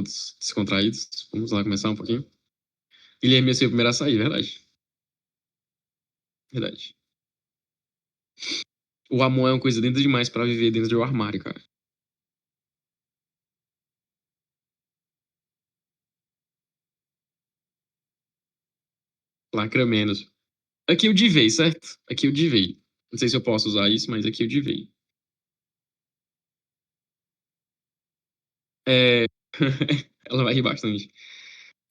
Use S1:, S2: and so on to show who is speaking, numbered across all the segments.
S1: todos descontraídos. Vamos lá começar um pouquinho. Guilherme ia ser o primeiro a sair, verdade. Verdade. O amor é uma coisa dentro demais pra viver dentro de um armário, cara. Lacra menos. Aqui eu divei, certo? Aqui eu divei. Não sei se eu posso usar isso, mas aqui eu divei. É... Ela vai rir bastante.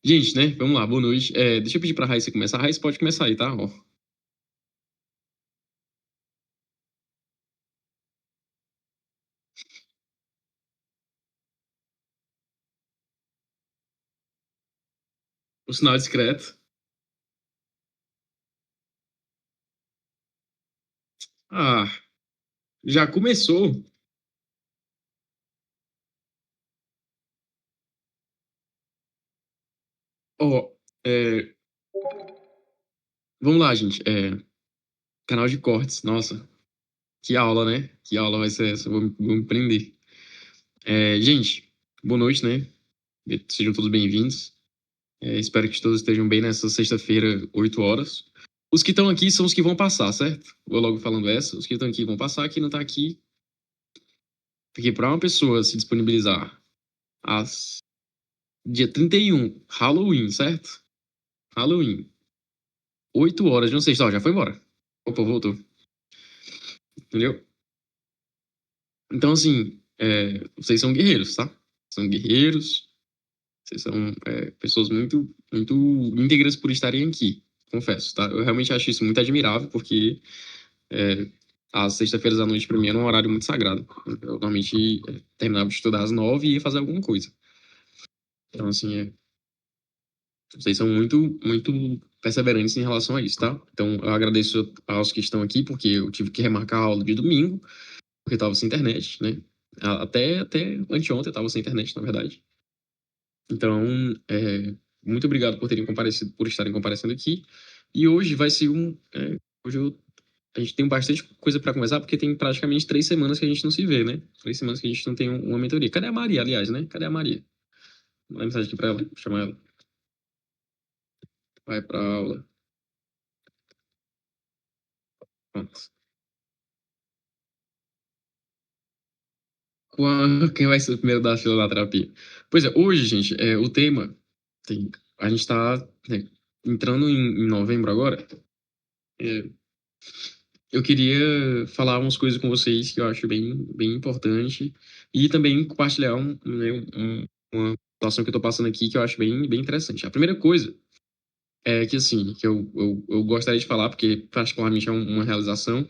S1: Gente, né? Vamos lá, boa noite. Deixa eu pedir pra Raíssa começar. Raíssa pode começar aí, tá? Ó, o sinal discreto. Ah, já começou. Ó, é, vamos lá, gente. Canal de cortes. Nossa, que aula, né? Que aula vai ser essa? Vou me prender. Gente, boa noite, né? Sejam todos bem-vindos. Espero que todos estejam bem nessa sexta-feira, 8 horas. Os que estão aqui são os que vão passar, certo? Vou logo falando essa. Os que estão aqui vão passar, quem não tá aqui. Porque para uma pessoa se disponibilizar às dia 31, Halloween, certo? Halloween, 8 horas de uma sexta. Ó, já foi embora. Opa, voltou. Entendeu? Então, assim, vocês são guerreiros, tá? São guerreiros. Vocês são pessoas muito, muito íntegras por estarem aqui, confesso, tá? Eu realmente acho isso muito admirável, porque é, às sextas-feiras à noite, pra mim, era um horário muito sagrado. Eu normalmente terminava de estudar às 9 e ia fazer alguma coisa. Então, assim, vocês são muito, muito perseverantes em relação a isso, tá? Então, eu agradeço aos que estão aqui, porque eu tive que remarcar a aula de domingo, porque estava sem internet, né? Até anteontem eu tava sem internet, na verdade. Então, muito obrigado por terem comparecido, por estarem comparecendo aqui. E hoje vai ser hoje a gente tem bastante coisa para conversar, porque tem praticamente 3 semanas que a gente não se vê, né? 3 semanas que a gente não tem uma mentoria. Cadê a Maria, aliás, né? Cadê a Maria? Vou mandar mensagem aqui para ela, chamar ela. Vai para aula. Pronto. Quem vai ser o primeiro da fila da terapia? Pois é, hoje, gente, o tema. A gente está entrando em novembro agora. É, eu queria falar umas coisas com vocês que eu acho bem, bem importante e também compartilhar uma situação que eu tô passando aqui que eu acho bem, bem interessante. A primeira coisa é que, assim, que eu gostaria de falar, porque particularmente é uma realização,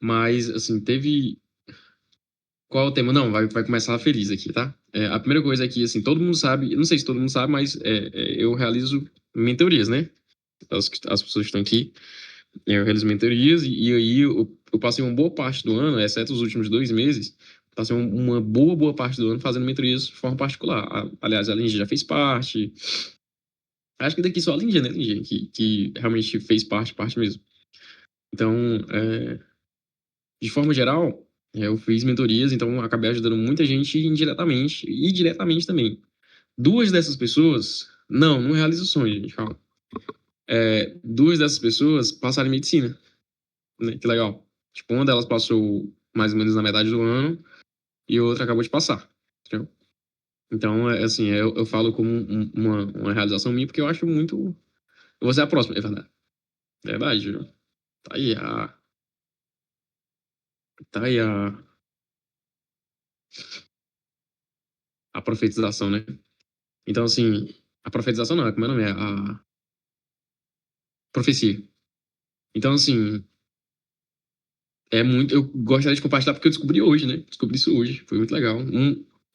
S1: mas, assim, teve... Qual é o tema? Não, vai começar feliz aqui, tá? A primeira coisa é que, assim, todo mundo sabe, eu não sei se todo mundo sabe, mas eu realizo mentorias, né? As pessoas que estão aqui. Eu realizo mentorias e aí eu passei uma boa parte do ano, exceto os últimos 2 meses, passei uma boa parte do ano fazendo mentorias de forma particular. Aliás, a Lindy já fez parte. Acho que daqui só a Lindy, né, Lindy, que realmente fez parte mesmo. Então, de forma geral, eu fiz mentorias, então acabei ajudando muita gente indiretamente e diretamente também. Duas dessas pessoas, não realizo o sonho, gente, calma. Duas dessas pessoas passaram em medicina, né? Que legal. Tipo, uma delas passou mais ou menos na metade do ano e a outra acabou de passar. Entendeu? Então, assim, eu falo como uma realização minha, porque eu acho muito. Eu vou ser a próxima, é verdade. É verdade, Júlio. Tá aí a. Tá aí a profetização, né? Então, assim, a profetização não, como é o nome? A profecia. Então, assim, é muito. Eu gostaria de compartilhar porque eu descobri hoje, né? Descobri isso hoje. Foi muito legal.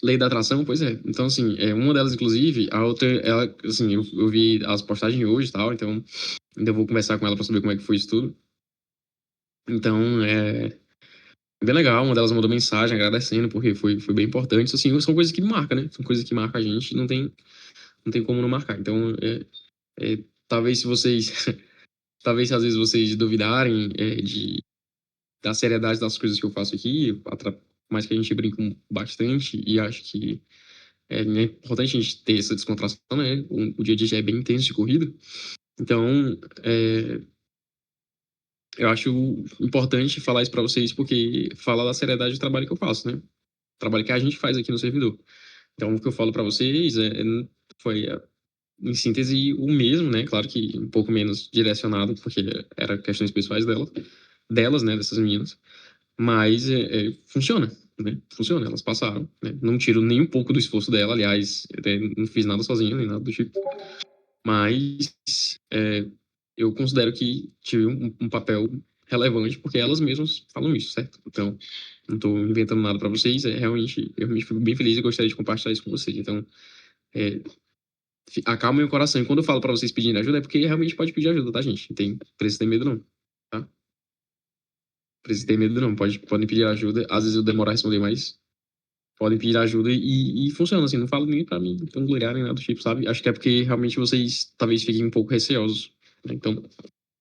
S1: Lei da atração, pois é. Então, assim, uma delas, inclusive, a outra, ela, assim, eu vi as postagens hoje e tal, então ainda vou conversar com ela pra saber como é que foi isso tudo. Então, bem legal. Uma delas mandou mensagem agradecendo, porque foi bem importante. Assim, são coisas que marcam, né? São coisas que marcam a gente, não tem como não marcar. Então, talvez se vocês, talvez se às vezes vocês duvidarem da seriedade das coisas que eu faço aqui, mais que a gente brinca bastante, e acho que É importante a gente ter essa descontração, né? O dia a dia já é bem intenso de corrida. Então, eu acho importante falar isso para vocês, porque fala da seriedade do trabalho que eu faço, né? O trabalho que a gente faz aqui no servidor. Então, o que eu falo para vocês foi, em síntese, o mesmo, né? Claro que um pouco menos direcionado, porque era questões pessoais delas, né? Dessas meninas. Mas funciona, né? Funciona, elas passaram, né? Não tiro nem um pouco do esforço dela, aliás, não fiz nada sozinho, nem nada do tipo. Mas eu considero que tive um papel relevante, porque elas mesmas falam isso, certo? Então, não estou inventando nada para vocês, eu realmente fico bem feliz e gostaria de compartilhar isso com vocês. Então, é, acalmem o coração. E quando eu falo para vocês pedirem ajuda, é porque realmente pode pedir ajuda, tá, gente? Não tem, precisa ter medo, não, tá? Precisa ter medo, não. Podem pedir ajuda. Às vezes eu demoro a responder, mas podem pedir ajuda e funciona, assim. Não falo nem pra mim vangloriar nem nada do tipo, sabe? Acho que é porque realmente vocês talvez fiquem um pouco receosos, né? Então,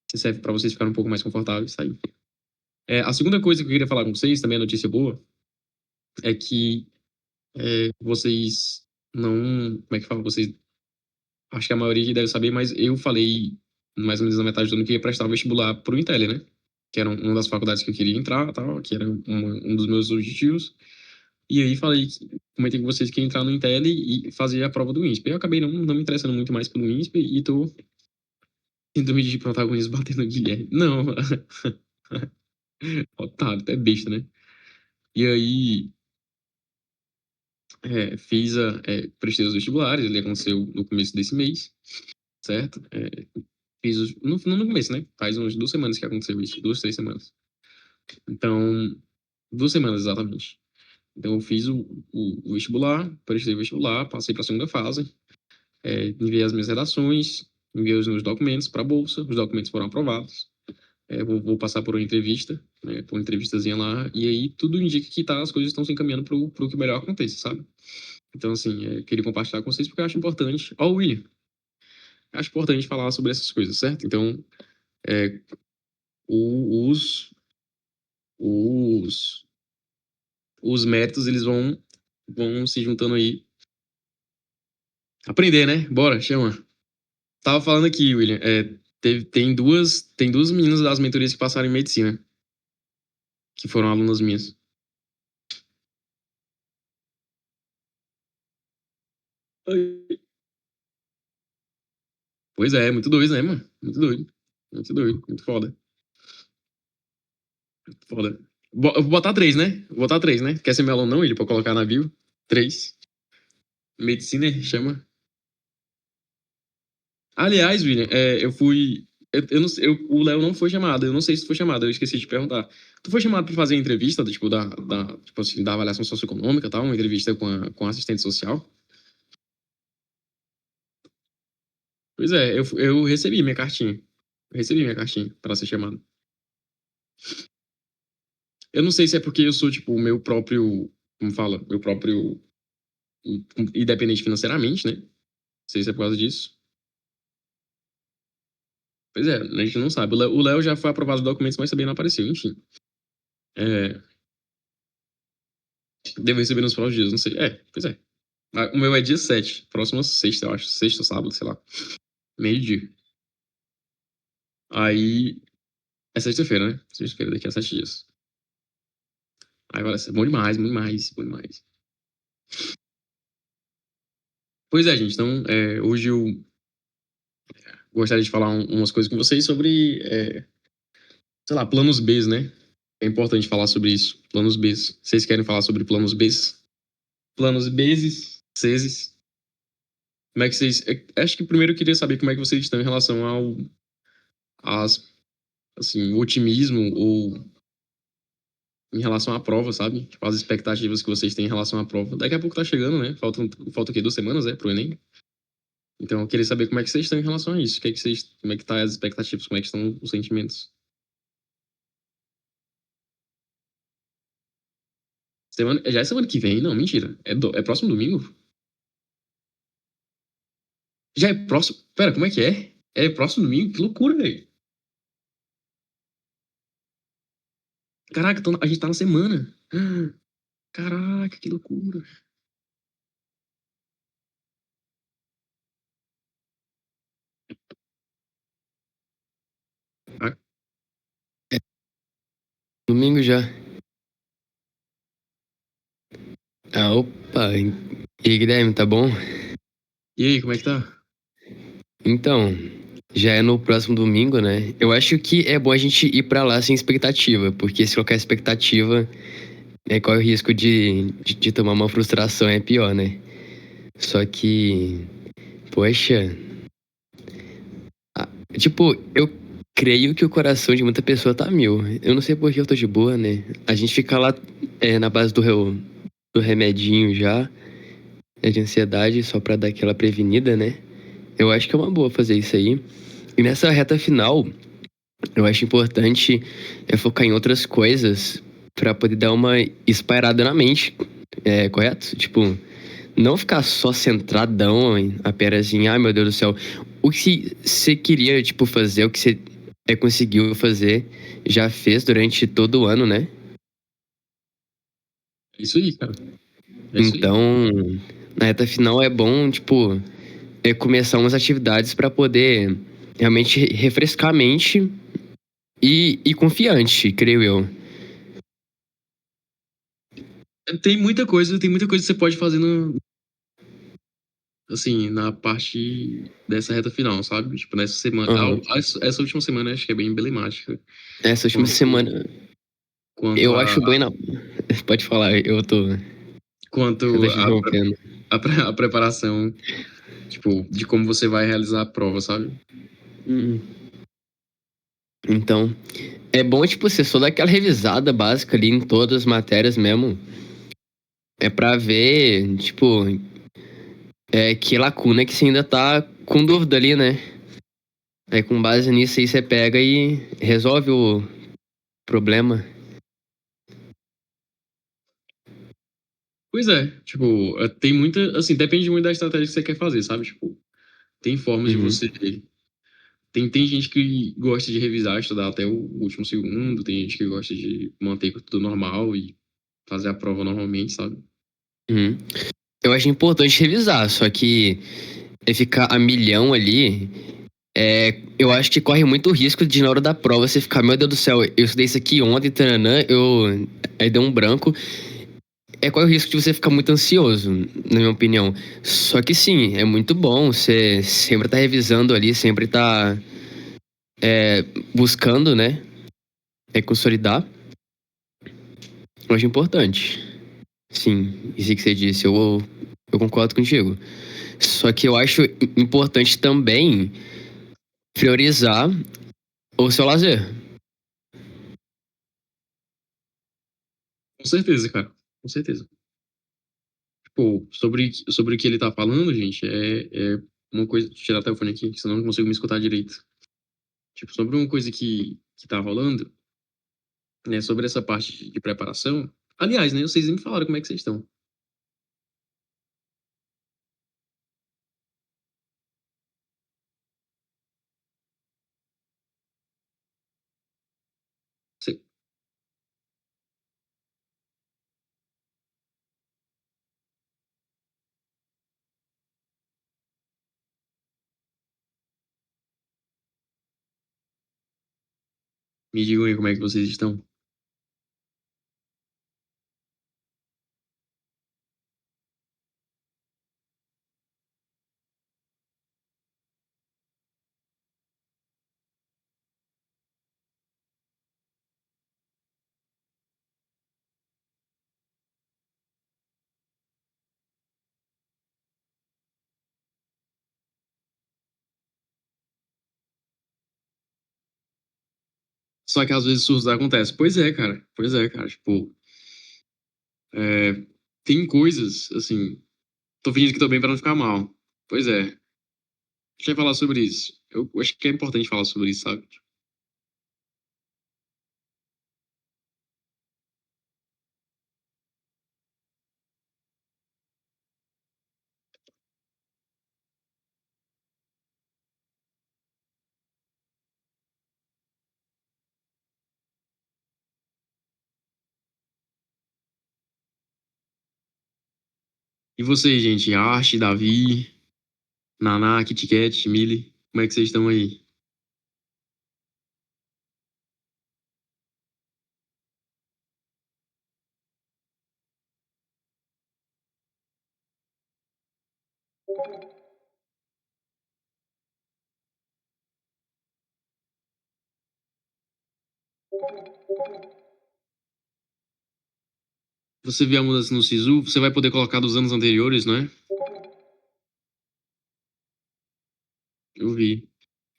S1: se serve pra vocês ficarem um pouco mais confortáveis, tá aí. A segunda coisa que eu queria falar com vocês, também é notícia boa, é que vocês não. Como é que fala? Vocês. Acho que a maioria deve saber, mas eu falei mais ou menos na metade do ano que ia prestar o vestibular pro Intel, né? Que era uma das faculdades que eu queria entrar, tal, que era um dos meus objetivos. E aí comentei com vocês que ia entrar no Intel e fazer a prova do INSPE. Eu acabei não me interessando muito mais pelo INSPE e tô síndrome de protagonismo batendo no Guilherme. Não, otário, até besta, né? E aí, prestei os vestibulares, ele aconteceu no começo desse mês, certo? Não no começo, né? Faz umas 2 semanas que aconteceu isso, 2, 3 semanas. Então, 2 semanas exatamente. Então, eu fiz o vestibular, prestei o vestibular, passei para a segunda fase, enviei as minhas redações, enviei os meus documentos para a bolsa, os documentos foram aprovados. Vou passar por uma entrevista, né, por uma entrevistazinha lá, e aí tudo indica que as coisas estão se encaminhando para o que melhor aconteça, sabe? Então, assim, queria compartilhar com vocês porque eu acho importante. Ó, William, acho importante falar sobre essas coisas, certo? Então, é, o- os, os, os méritos, eles vão se juntando aí. Aprender, né? Bora, chama. Tava falando aqui, William, tem duas meninas das mentorias que passaram em medicina, que foram alunas minhas. Pois é, muito doido, né, mano? Muito doido. Muito doido, muito foda. Muito foda. Eu vou botar três, né? Vou botar três, né? Quer ser meu aluno não, ele, pra colocar na bio? Três. Medicina, chama. Aliás, William, eu fui. Eu não sei, o Léo não foi chamado, eu não sei se tu foi chamado, eu esqueci de te perguntar. Tu foi chamado pra fazer a entrevista, tipo, tipo assim, da avaliação socioeconômica e tal, uma entrevista com a assistente social? Pois é, eu recebi minha cartinha. Eu recebi minha cartinha pra ser chamado. Eu não sei se é porque eu sou, tipo, o meu próprio. Como fala? Meu próprio. Independente financeiramente, né? Não sei se é por causa disso. Pois é, a gente não sabe. O Léo já foi aprovado os documentos, mas também não apareceu. Enfim. É, devo receber nos próximos dias, não sei. Pois é. O meu é dia 7, próxima sexta, eu acho. Sexta, sábado, sei lá. Meio-dia. Aí. É sexta-feira, né? Sexta-feira, daqui a 7 dias. Aí vai ser bom demais, bom demais, bom demais. Pois é, gente. Então, hoje eu gostaria de falar umas coisas com vocês sobre, sei lá, planos B, né? É importante falar sobre isso. Planos B. Vocês querem falar sobre planos B? Planos Bs, Cs. Como é que vocês. Acho que primeiro eu queria saber como é que vocês estão em relação assim, o otimismo ou em relação à prova, sabe? Tipo, as expectativas que vocês têm em relação à prova. Daqui a pouco tá chegando, né? Falta o quê? 2 semanas, pro Enem? Então eu queria saber como é que vocês estão em relação a isso. Como é que tá as expectativas, como é que estão os sentimentos? Já é semana que vem? Não, mentira. É próximo domingo? Já é próximo. Pera, como é que é? É próximo domingo? Que loucura, velho. Caraca, a gente tá na semana. Caraca, que loucura.
S2: Domingo já. Ah, opa. E aí, Guilherme, tá bom?
S1: E aí, como é que tá?
S2: Então, já é no próximo domingo, né? Eu acho que é bom a gente ir pra lá sem expectativa, porque se colocar expectativa, corre o risco de tomar uma frustração, é pior, né? Só que, poxa, tipo, eu creio que o coração de muita pessoa tá a mil. Eu não sei por que eu tô de boa, né? A gente fica lá na base do remedinho já, de ansiedade, só pra dar aquela prevenida, né? Eu acho que é uma boa fazer isso aí. E nessa reta final, eu acho importante focar em outras coisas pra poder dar uma espairada na mente, correto? Tipo, não ficar só centradão apenas em, ai meu Deus do céu, o que você queria, tipo, fazer, o que você conseguiu fazer, já fez durante todo o ano, né?
S1: É isso aí, cara. É isso aí.
S2: Então, na reta final é bom, tipo, começar umas atividades pra poder realmente refrescar a mente e confiante, creio eu.
S1: Tem muita coisa que você pode fazer assim, na parte dessa reta final, sabe? Tipo, nessa semana.
S2: Aham.
S1: Essa última semana acho que é bem emblemática.
S2: Essa última
S1: Quanto,
S2: semana,
S1: quanto
S2: eu
S1: a,
S2: acho bem na. Pode falar, eu tô
S1: quanto
S2: te interrompendo.
S1: a preparação, tipo, de como você vai realizar a prova, sabe?
S2: Hum. Então, é bom, tipo, você só dar aquela revisada básica ali em todas as matérias mesmo. É pra ver, tipo, que lacuna que você ainda tá com dúvida ali, né? Aí com base nisso aí você pega e resolve o problema.
S1: Pois é, tipo, tem muita, assim, depende muito da estratégia que você quer fazer, sabe? Tipo, tem formas de
S2: Uhum.
S1: você. Tem gente que gosta de revisar, estudar até o último segundo, tem gente que gosta de manter tudo normal e fazer a prova normalmente, sabe?
S2: Uhum. Eu acho importante revisar, só que ficar a milhão ali, eu acho que corre muito risco de na hora da prova você ficar, meu Deus do céu, eu estudei isso aqui ontem, taranã, aí deu um branco. Corre o risco de você ficar muito ansioso, na minha opinião. Só que sim, é muito bom, você sempre tá revisando ali, sempre tá buscando, né, consolidar. Eu acho importante. Sim, isso que você disse, eu concordo contigo. Só que eu acho importante também priorizar o seu lazer.
S1: Com certeza, cara. Com certeza. Tipo, sobre o que ele tá falando, gente, é uma coisa. Deixa eu tirar até o fone aqui, senão eu não consigo me escutar direito. Tipo, sobre uma coisa que tá rolando, né, sobre essa parte de preparação. Aliás, né, vocês nem me falaram como é que vocês estão. Você- Me digam aí como é que vocês estão. Só que às vezes surtos acontecem. Pois é, cara. Pois é, cara. Tipo, é, tem coisas, assim. Tô fingindo que tô bem pra não ficar mal. Pois é. Deixa eu falar sobre isso. Eu acho que é importante falar sobre isso, sabe? E vocês, gente? Arte, Davi, Naná, Kit Kat, Millie. Como é que vocês estão aí? Você vê a mudança no SISU, você vai poder colocar dos anos anteriores, não é? Eu vi.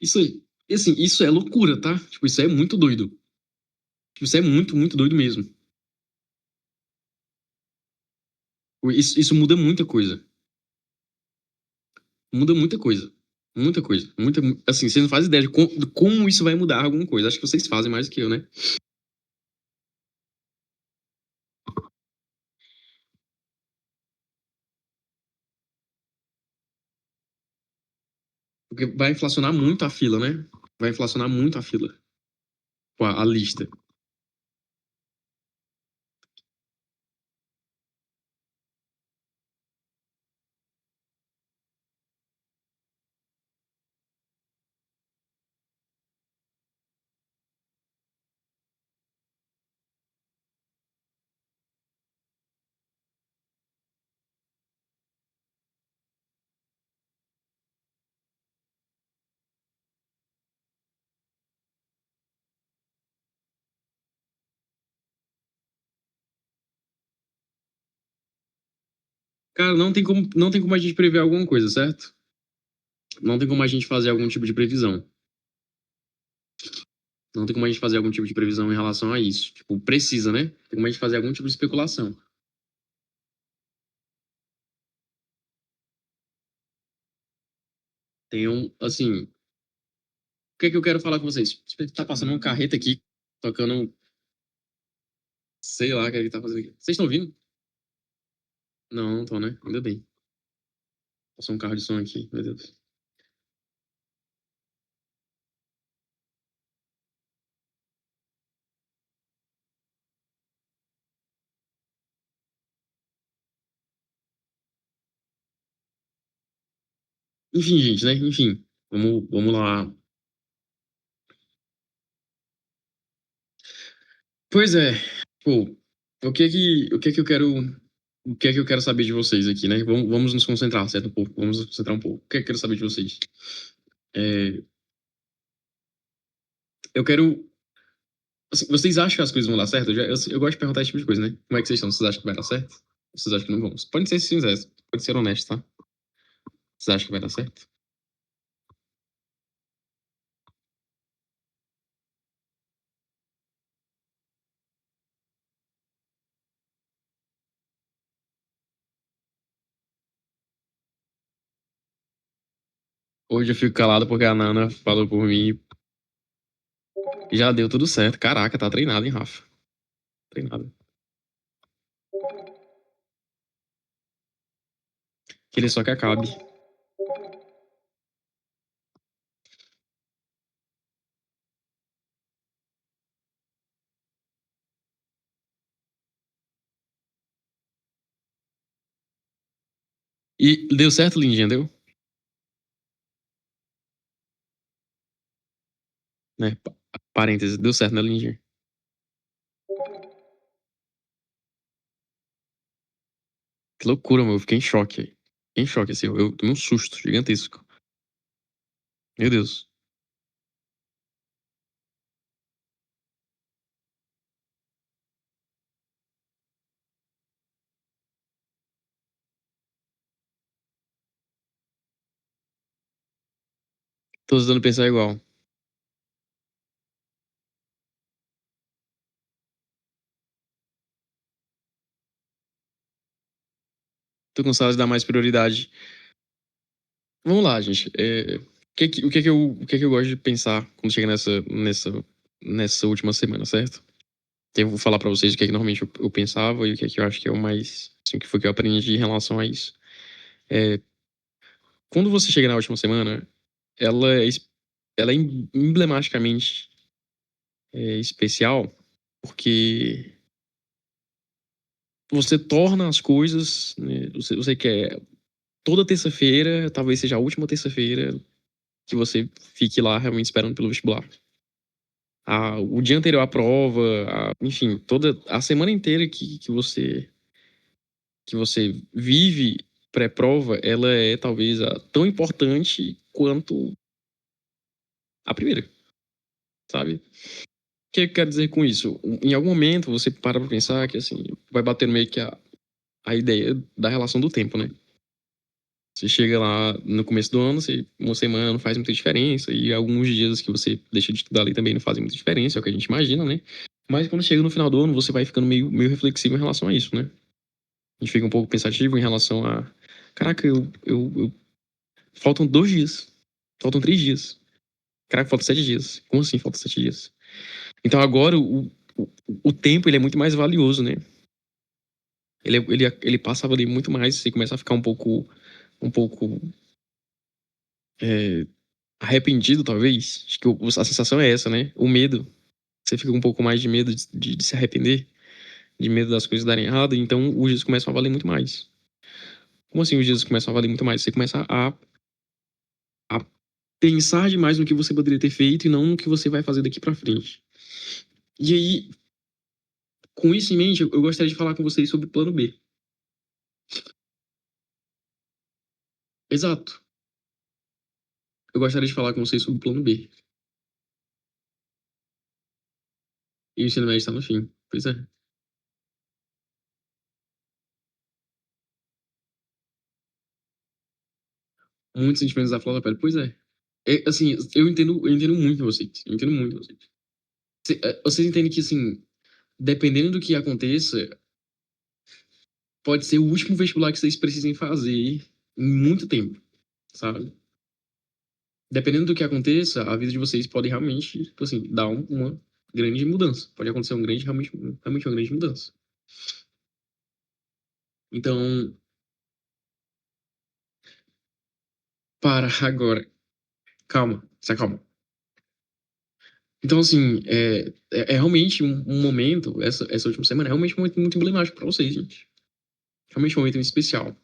S1: Isso aí, assim, isso é loucura, tá? Tipo, isso é muito doido. Tipo, isso é muito, muito doido mesmo. Isso muda muita coisa. Muda muita coisa. Muita coisa. Muita, assim, você não faz ideia de como isso vai mudar alguma coisa. Acho que vocês fazem mais que eu, né? Porque vai inflacionar muito a fila, né? Vai inflacionar muito a fila. Pô, a lista. Cara, não tem como a gente prever alguma coisa, certo? Não tem como a gente fazer algum tipo de previsão. Não tem como a gente fazer algum tipo de previsão em relação a isso. Tipo, precisa, né? Tem como a gente fazer algum tipo de especulação. Tem um, assim, o que é que eu quero falar com vocês? Tá passando uma carreta aqui, tocando, sei lá o que é que tá fazendo aqui. Vocês estão ouvindo? Não, não estão, né? Ainda bem. Passou um carro de som aqui, meu Deus. Enfim, gente, né? Enfim, vamos lá. Pois é, pô, o que é que eu quero saber de vocês aqui, né? Vamos nos concentrar, certo? Um pouco, vamos nos concentrar um pouco. O que é que eu quero saber de vocês? É, eu quero, assim, vocês acham que as coisas vão dar certo? Eu gosto de perguntar esse tipo de coisa, né? Como é que vocês estão? Vocês acham que vai dar certo? Vocês acham que não vão? Podem ser sinceros, pode ser honesto, tá? Vocês acham que vai dar certo? Hoje eu fico calado porque a Nana falou por mim e já deu tudo certo. Caraca, tá treinado, hein, Rafa? Treinado. Que ele só que acabe. E deu certo, Lindinha, deu? Né? Parênteses, deu certo, né, Lindinha? Que loucura, meu. Eu fiquei em choque. Fiquei em choque, assim. Eu tomei um susto gigantesco. Meu Deus. Tô tentando pensar igual. Tô cansado de dar mais prioridade. Vamos lá, gente. O que é que eu gosto de pensar quando chega nessa última semana, certo? Eu vou falar pra vocês o que é que normalmente eu pensava e o que é que eu acho que é o mais. Assim, o que foi que eu aprendi em relação a isso. É, quando você chega na última semana, ela é, ela é emblematicamente especial porque você torna as coisas, né, você quer toda terça-feira, talvez seja a última terça-feira que você fique lá realmente esperando pelo vestibular. O dia anterior à prova, enfim, toda a semana inteira que você vive pré-prova, ela é talvez tão importante quanto a primeira, sabe? O que eu quero dizer com isso? Em algum momento você para pra pensar que, assim, vai batendo meio que a ideia da relação do tempo, né? Você chega lá no começo do ano, uma semana não faz muita diferença, e alguns dias que você deixa de estudar ali também não fazem muita diferença, é o que a gente imagina, né? Mas quando chega no final do ano, você vai ficando meio reflexivo em relação a isso, né? A gente fica um pouco pensativo em relação a. Caraca, faltam 2 dias. Faltam 3 dias. Caraca, faltam 7 dias. Como assim faltam 7 dias? Então agora o tempo ele é muito mais valioso, né? Ele passa a valer muito mais, você começa a ficar um pouco é, arrependido, talvez. Acho que a sensação é essa, né? O medo. Você fica um pouco mais de medo de se arrepender, de medo das coisas darem errado, então os dias começam a valer muito mais. Como assim os dias começam a valer muito mais? Você começa a pensar demais no que você poderia ter feito e não no que você vai fazer daqui pra frente. E aí, com isso em mente, eu gostaria de falar com vocês sobre o plano B. Exato. Eu gostaria de falar com vocês sobre o plano B. E o ensino médio está no fim. Pois é. Muitos sentimentos da flor da pele. Pois é. Assim, eu entendo muito vocês. Eu entendo muito vocês. Vocês entendem que, assim, dependendo do que aconteça, pode ser o último vestibular que vocês precisem fazer em muito tempo, sabe? Dependendo do que aconteça, a vida de vocês pode realmente, tipo assim, dar uma grande mudança. Pode acontecer realmente uma grande mudança. Então, para agora. Calma, se acalma. Então, assim, é realmente um momento, essa última semana, é realmente um momento muito emblemático para vocês, gente. Realmente um momento especial.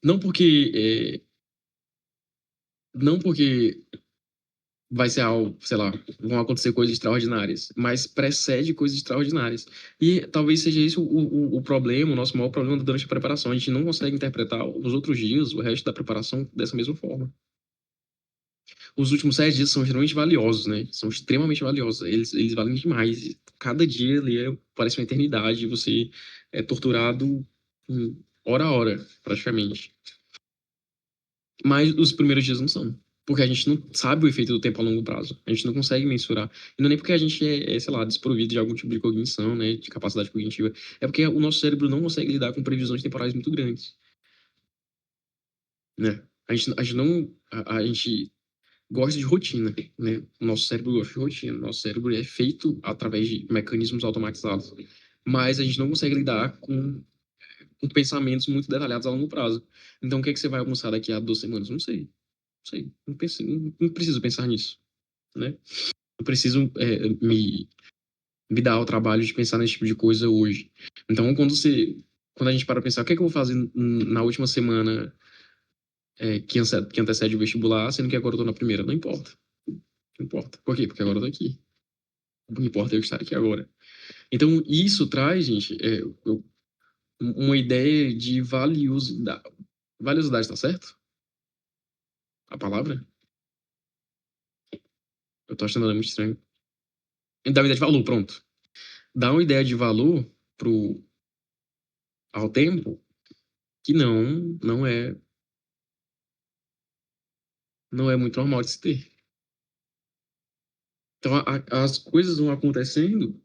S1: Não porque, não porque vai ser algo, sei lá, vão acontecer coisas extraordinárias, mas precede coisas extraordinárias. E talvez seja isso o problema, o nosso maior problema durante a preparação. A gente não consegue interpretar os outros dias, o resto da preparação, dessa mesma forma. Os últimos 7 dias são extremamente valiosos, né? São extremamente valiosos. Eles valem demais. Cada dia ali parece uma eternidade. Você é torturado hora a hora, praticamente. Mas os primeiros dias não são. Porque a gente não sabe o efeito do tempo a longo prazo. A gente não consegue mensurar. E não é nem porque a gente sei lá, desprovido de algum tipo de cognição, né? De capacidade cognitiva. É porque o nosso cérebro não consegue lidar com previsões temporais muito grandes, né? A gente não... A gente gosta de rotina, né? O nosso cérebro gosta de rotina. O nosso cérebro é feito através de mecanismos automatizados. Mas a gente não consegue lidar com pensamentos muito detalhados a longo prazo. Então, o que é que você vai almoçar daqui a 2 semanas? Não sei. Sei, não preciso pensar nisso, né? Não preciso me dar o trabalho de pensar nesse tipo de coisa hoje. Então, quando a gente para pensar, o que é que eu vou fazer na última semana que antecede o vestibular, sendo que agora eu tô na primeira? Não importa. Não importa. Por quê? Porque agora eu tô aqui. O que importa é eu estar aqui agora. Então, isso traz, gente, uma ideia de valiosidade. Valiosidade, tá certo? A palavra? Eu tô achando ela muito estranho. Dá uma ideia de valor, pronto. Dá uma ideia de valor ao tempo que não é muito normal de se ter. Então as coisas vão acontecendo,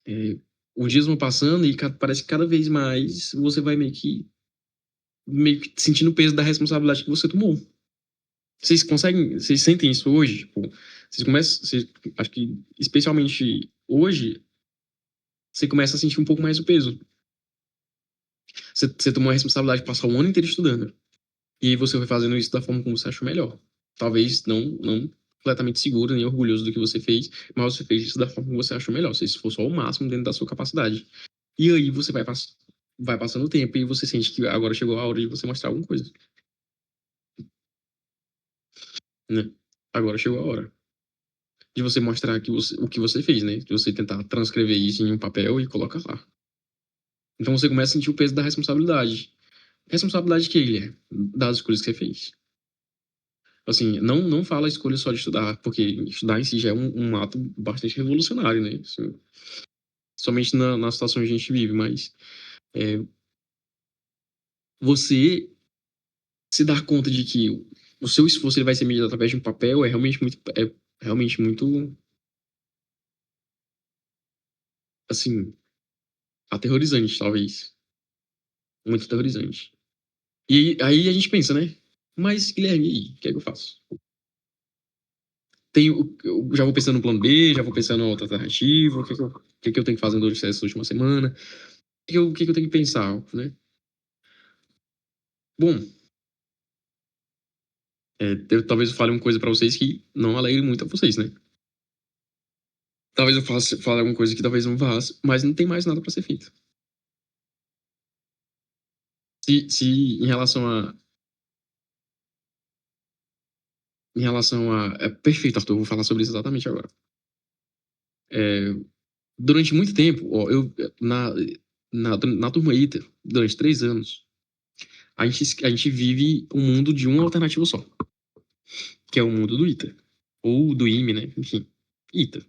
S1: é, os dias vão passando e parece que cada vez mais você vai meio que sentindo o peso da responsabilidade que você tomou. Vocês sentem isso hoje? Tipo, acho que especialmente hoje, você começa a sentir um pouco mais o peso. Você tomou a responsabilidade de passar o ano inteiro estudando. E aí você foi fazendo isso da forma como você achou melhor. Talvez não completamente seguro nem orgulhoso do que você fez, mas você fez isso da forma como você achou melhor. Você esforçou ao máximo dentro da sua capacidade. E aí você vai passando o tempo e você sente que agora chegou a hora de você mostrar alguma coisa, né? Agora chegou a hora de você mostrar o que você fez, né? De você tentar transcrever isso em um papel e colocar lá. Então você começa a sentir o peso da responsabilidade. Responsabilidade que ele é das escolhas que você fez. Assim, não fala a escolha só de estudar, porque estudar em si já é um ato bastante revolucionário, né? Assim, somente na situação que a gente vive, mas é, você se dar conta de que o seu esforço ele vai ser medido através de um papel é realmente muito, assim, aterrorizante, talvez. Muito aterrorizante. E aí a gente pensa, né? Mas, Guilherme, e aí? O que é que eu faço? Eu já vou pensando no plano B, já vou pensando em outra alternativa, o que é que eu tenho que fazer durante essa última semana, o que é que eu tenho que pensar, né? Bom, talvez eu fale uma coisa pra vocês que não alegre muito a vocês, né? Talvez fale alguma coisa que talvez não vá, mas não tem mais nada pra ser feito. Se em relação a. Em relação a. Perfeito, Arthur, eu vou falar sobre isso exatamente agora. É, durante muito tempo, ó, na turma ITA, durante 3 anos, a gente vive um mundo de uma alternativa só, que é o mundo do ITA. Ou do IME, né? Enfim, ITA.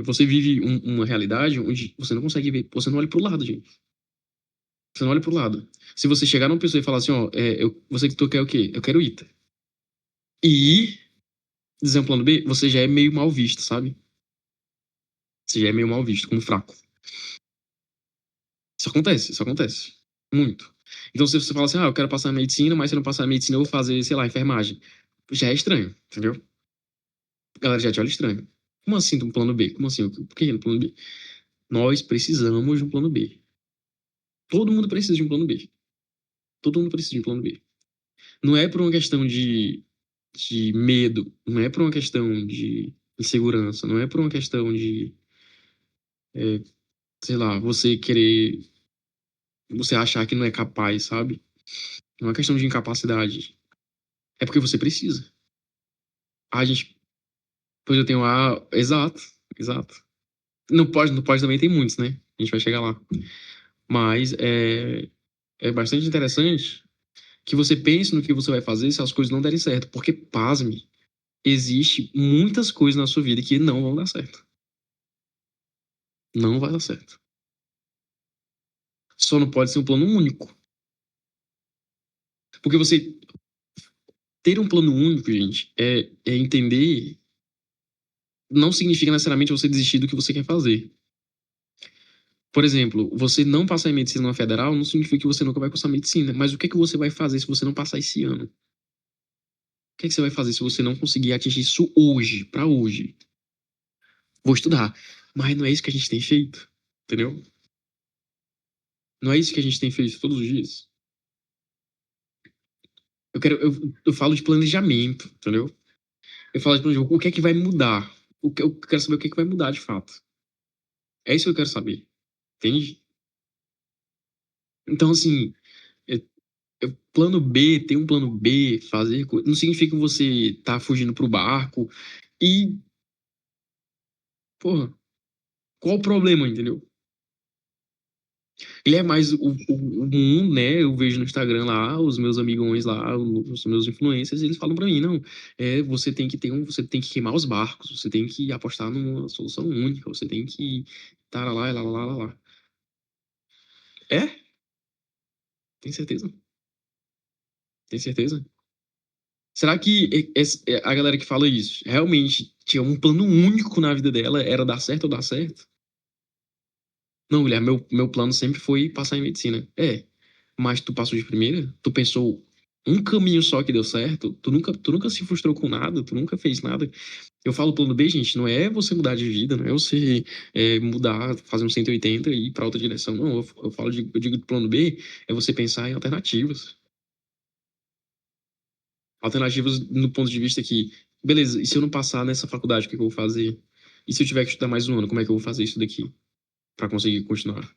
S1: Você vive uma realidade onde você não consegue ver, você não olha pro lado, gente. Você não olha pro lado. Se você chegar numa pessoa e falar assim, ó, você que tu quer o quê? Eu quero ITA. E dizer um plano B, você já é meio mal visto, sabe? Você já é meio mal visto, como fraco. Isso acontece. Muito. Então, se você fala assim, eu quero passar medicina, mas se eu não passar medicina, eu vou fazer, sei lá, enfermagem. Já é estranho, entendeu? A galera já te olha estranho. Como assim um plano B? Como assim? Por que um plano B? Nós precisamos de um plano B. Todo mundo precisa de um plano B. Todo mundo precisa de um plano B. Não é por uma questão de medo, não é por uma questão de insegurança, não é por uma questão de, é, sei lá, você achar que não é capaz, sabe? Não é uma questão de incapacidade. É porque você precisa. A gente, pois eu tenho exato, exato. No pós também tem muitos, né? A gente vai chegar lá. Mas é bastante interessante que você pense no que você vai fazer se as coisas não derem certo. Porque, pasme, existe muitas coisas na sua vida que não vão dar certo. Não vai dar certo. Só não pode ser um plano único. Porque você ter um plano único, gente, é entender. Não significa necessariamente você desistir do que você quer fazer. Por exemplo, você não passar em medicina na federal não significa que você nunca vai cursar medicina. Mas o que é que você vai fazer se você não passar esse ano? O que é que você vai fazer se você não conseguir atingir isso hoje, pra hoje? Vou estudar. Mas não é isso que a gente tem feito, entendeu? Não é isso que a gente tem feito todos os dias. Eu falo de planejamento, entendeu? Eu falo de planejamento. O que é que vai mudar? Eu quero saber o que é que vai mudar de fato. É isso que eu quero saber, entende? Então, assim, é- plano B, ter um plano B, não significa que você tá fugindo pro barco e, porra, qual o problema, entendeu? Ele é mais o mundo, né? Eu vejo no Instagram lá, os meus amigões lá, os meus influencers, eles falam pra mim, não, você tem que queimar os barcos, você tem que apostar numa solução única, você tem que tá lá, lá, lá, lá, lá. É? Tem certeza? Tem certeza? Será que a galera que fala isso realmente tinha um plano único na vida dela? Era dar certo ou dar certo? Não, mulher, meu plano sempre foi passar em medicina. Mas tu passou de primeira? Tu pensou um caminho só que deu certo? Tu nunca se frustrou com nada? Tu nunca fez nada? Eu falo plano B, gente, não é você mudar de vida, não é você mudar, fazer um 180 e ir pra outra direção. Não, eu digo plano B é você pensar em alternativas. Alternativas no ponto de vista que, beleza, e se eu não passar nessa faculdade, o que é que eu vou fazer? E se eu tiver que estudar mais um ano, como é que eu vou fazer isso daqui pra conseguir continuar?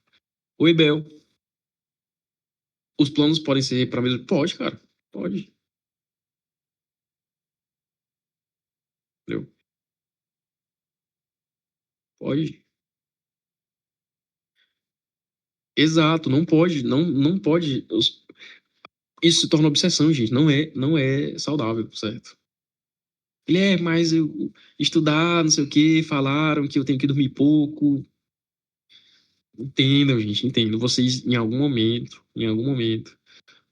S1: Oi, Bel. Os planos podem ser para mesmo. Pode, cara. Pode. Entendeu? Pode. Exato, não pode, não pode. Isso se torna obsessão, gente. Não é saudável, certo? Ele é, mas eu estudar, não sei o quê, falaram que eu tenho que dormir pouco. Entendam, gente, entendam. Vocês, em algum momento,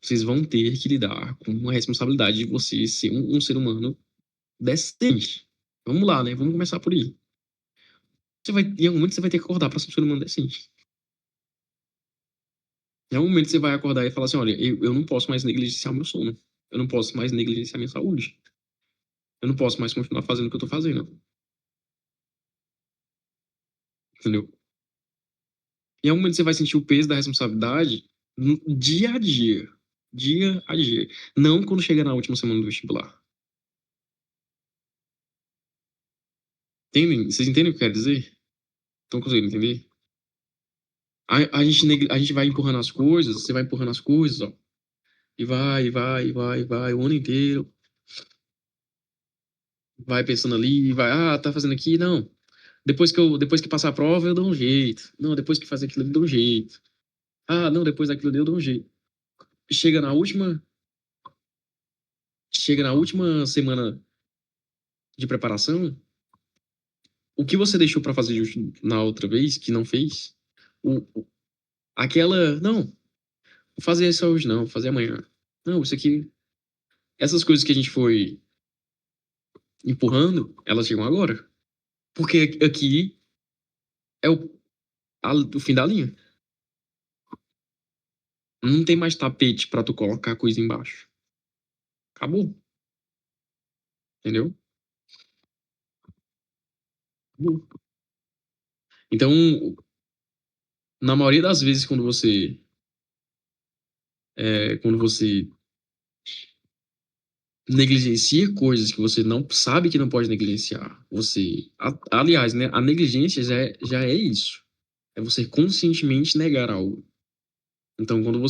S1: vocês vão ter que lidar com a responsabilidade de você ser um ser humano decente. Vamos lá, né? Vamos começar por aí. Em algum momento você vai ter que acordar para ser um ser humano decente. Em algum momento você vai acordar e falar assim: olha, eu não posso mais negligenciar o meu sono. Eu não posso mais negligenciar a minha saúde. Eu não posso mais continuar fazendo o que eu tô fazendo. Entendeu? Em algum momento você vai sentir o peso da responsabilidade dia a dia. Dia a dia. Não quando chega na última semana do vestibular. Entendem? Vocês entendem o que eu quero dizer? Estão conseguindo entender? A gente vai empurrando as coisas, você vai empurrando as coisas, ó. E vai, o ano inteiro. Vai pensando ali, vai, tá fazendo aqui, não. Depois que passar a prova, eu dou um jeito. Não, depois que fazer aquilo, eu dou um jeito. Ah, não, depois daquilo eu dou um jeito. Chega na última, chega na última semana de preparação, o que você deixou pra fazer justo na outra vez, que não fez, aquela, não, vou fazer isso hoje não, vou fazer amanhã. Não, isso aqui, essas coisas que a gente foi empurrando, elas chegam agora. Porque aqui é o fim da linha. Não tem mais tapete pra tu colocar coisa embaixo. Acabou, entendeu? Acabou. Então, na maioria das vezes, quando você negligencia coisas que você não sabe que não pode negligenciar, aliás, né, a negligência já é isso. É você conscientemente negar algo. Então, quando eu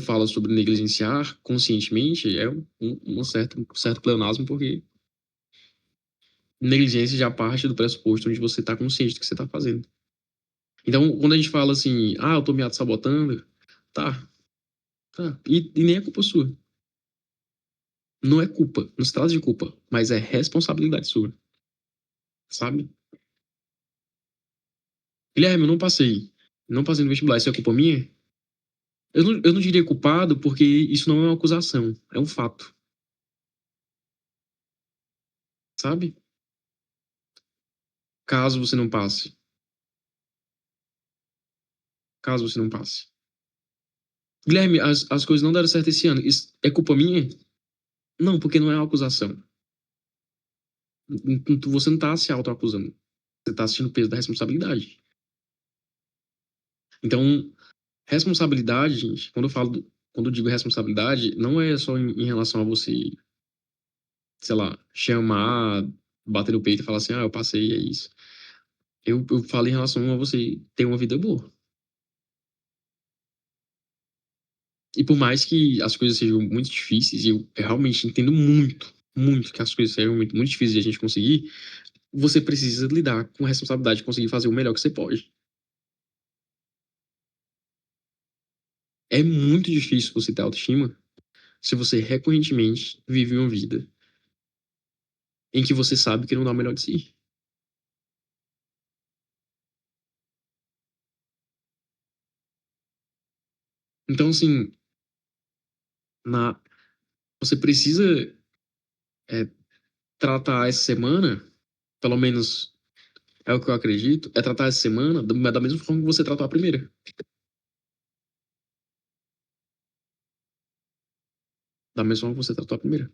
S1: falo sobre negligenciar conscientemente, é um certo pleonasmo, porque negligência já parte do pressuposto onde você está consciente do que você está fazendo. Então, quando a gente fala assim, eu tô me auto-sabotando, tá, tá, e nem é culpa sua. Não é culpa, não se trata de culpa, mas é responsabilidade sua, sabe? Guilherme, eu não passei. Não passei no vestibular, isso é culpa minha? Eu não diria culpado, porque isso não é uma acusação, é um fato, sabe? Caso você não passe. Caso você não passe. Guilherme, as coisas não deram certo esse ano. Isso é culpa minha? Não, porque não é uma acusação. Você não tá se autoacusando. Você tá sentindo o peso da responsabilidade. Então, responsabilidade, gente, quando eu digo responsabilidade, não é só em relação a você, sei lá, chamar, bater no peito e falar assim, eu passei, é isso. Eu falo em relação a você ter uma vida boa. E por mais que as coisas sejam muito difíceis, e eu realmente entendo muito, muito que as coisas sejam muito, muito difíceis de a gente conseguir, você precisa lidar com a responsabilidade de conseguir fazer o melhor que você pode. É muito difícil você ter autoestima se você recorrentemente vive uma vida em que você sabe que não dá o melhor de si. Então, assim, na, você precisa é, tratar essa semana, pelo menos é o que eu acredito, é tratar essa semana da mesma forma que você tratou a primeira. Da mesma forma que você tratou a primeira.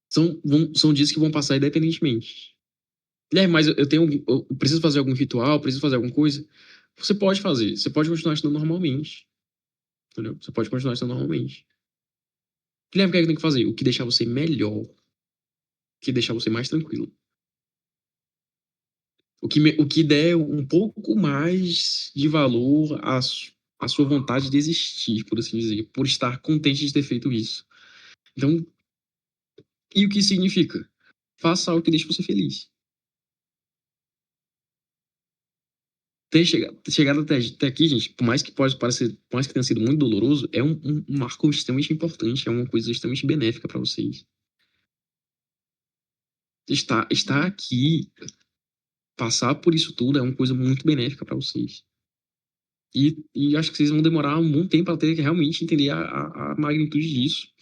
S1: São dias que vão passar independentemente. Mas eu preciso fazer algum ritual, preciso fazer alguma coisa. Você pode fazer, você pode continuar estudando normalmente, entendeu? Você pode continuar estudando normalmente. Guilherme, o que é que tem que fazer? O que deixar você melhor, o que deixar você mais tranquilo. O que der um pouco mais de valor à sua vontade de existir, por assim dizer, por estar contente de ter feito isso. Então, e o que significa? Faça algo que deixe você feliz. ter chegado até aqui, gente, por mais que pode parecer, por mais que tenha sido muito doloroso, é um marco extremamente importante, é uma coisa extremamente benéfica para vocês. Estar aqui, passar por isso tudo é uma coisa muito benéfica para vocês. E acho que vocês vão demorar um bom tempo para ter que realmente entender a magnitude disso.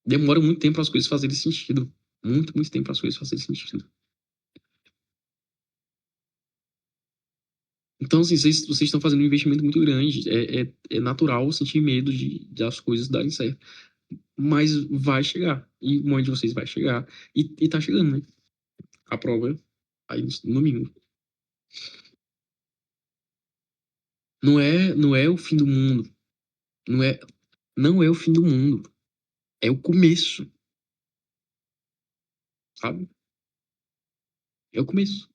S1: Demora muito tempo para as coisas fazerem sentido. Muito, muito tempo para as coisas fazerem sentido. Então, assim, vocês estão fazendo um investimento muito grande. É natural sentir medo de as coisas darem certo. Mas vai chegar. E o momento de vocês vai chegar. E tá chegando, né? A prova aí no domingo. Não é o fim do mundo. Não é, não é o fim do mundo. É o começo, sabe? É o começo.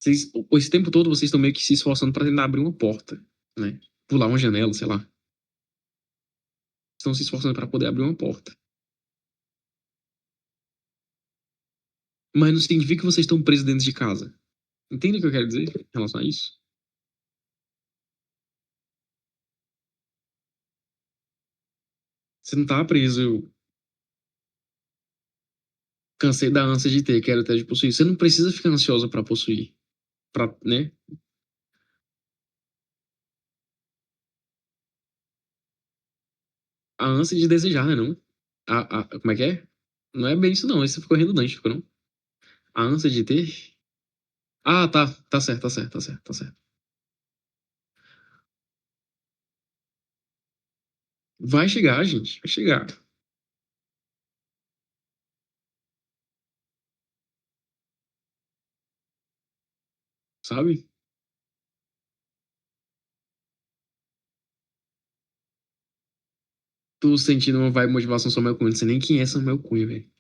S1: Esse tempo todo vocês estão meio que se esforçando para tentar abrir uma porta, né? Pular uma janela, sei lá. Estão se esforçando para poder abrir uma porta. Mas não significa que vocês estão presos dentro de casa. Entende o que eu quero dizer em relação a isso? Você não tá preso. Cansei da ânsia de ter, quero até de possuir. Você não precisa ficar ansiosa para possuir. Pra, né? A ânsia de desejar, né? Não? Como é que é? Não é bem isso, não. Esse ficou redundante, ficou não? A ânsia de ter? Ah, tá. Tá certo, tá certo, tá certo, tá certo. Vai chegar, gente. Vai chegar. Sabe? Tô sentindo uma vibe motivação Samuel Cunha. Não sei nem quem é Samuel Cunha, velho.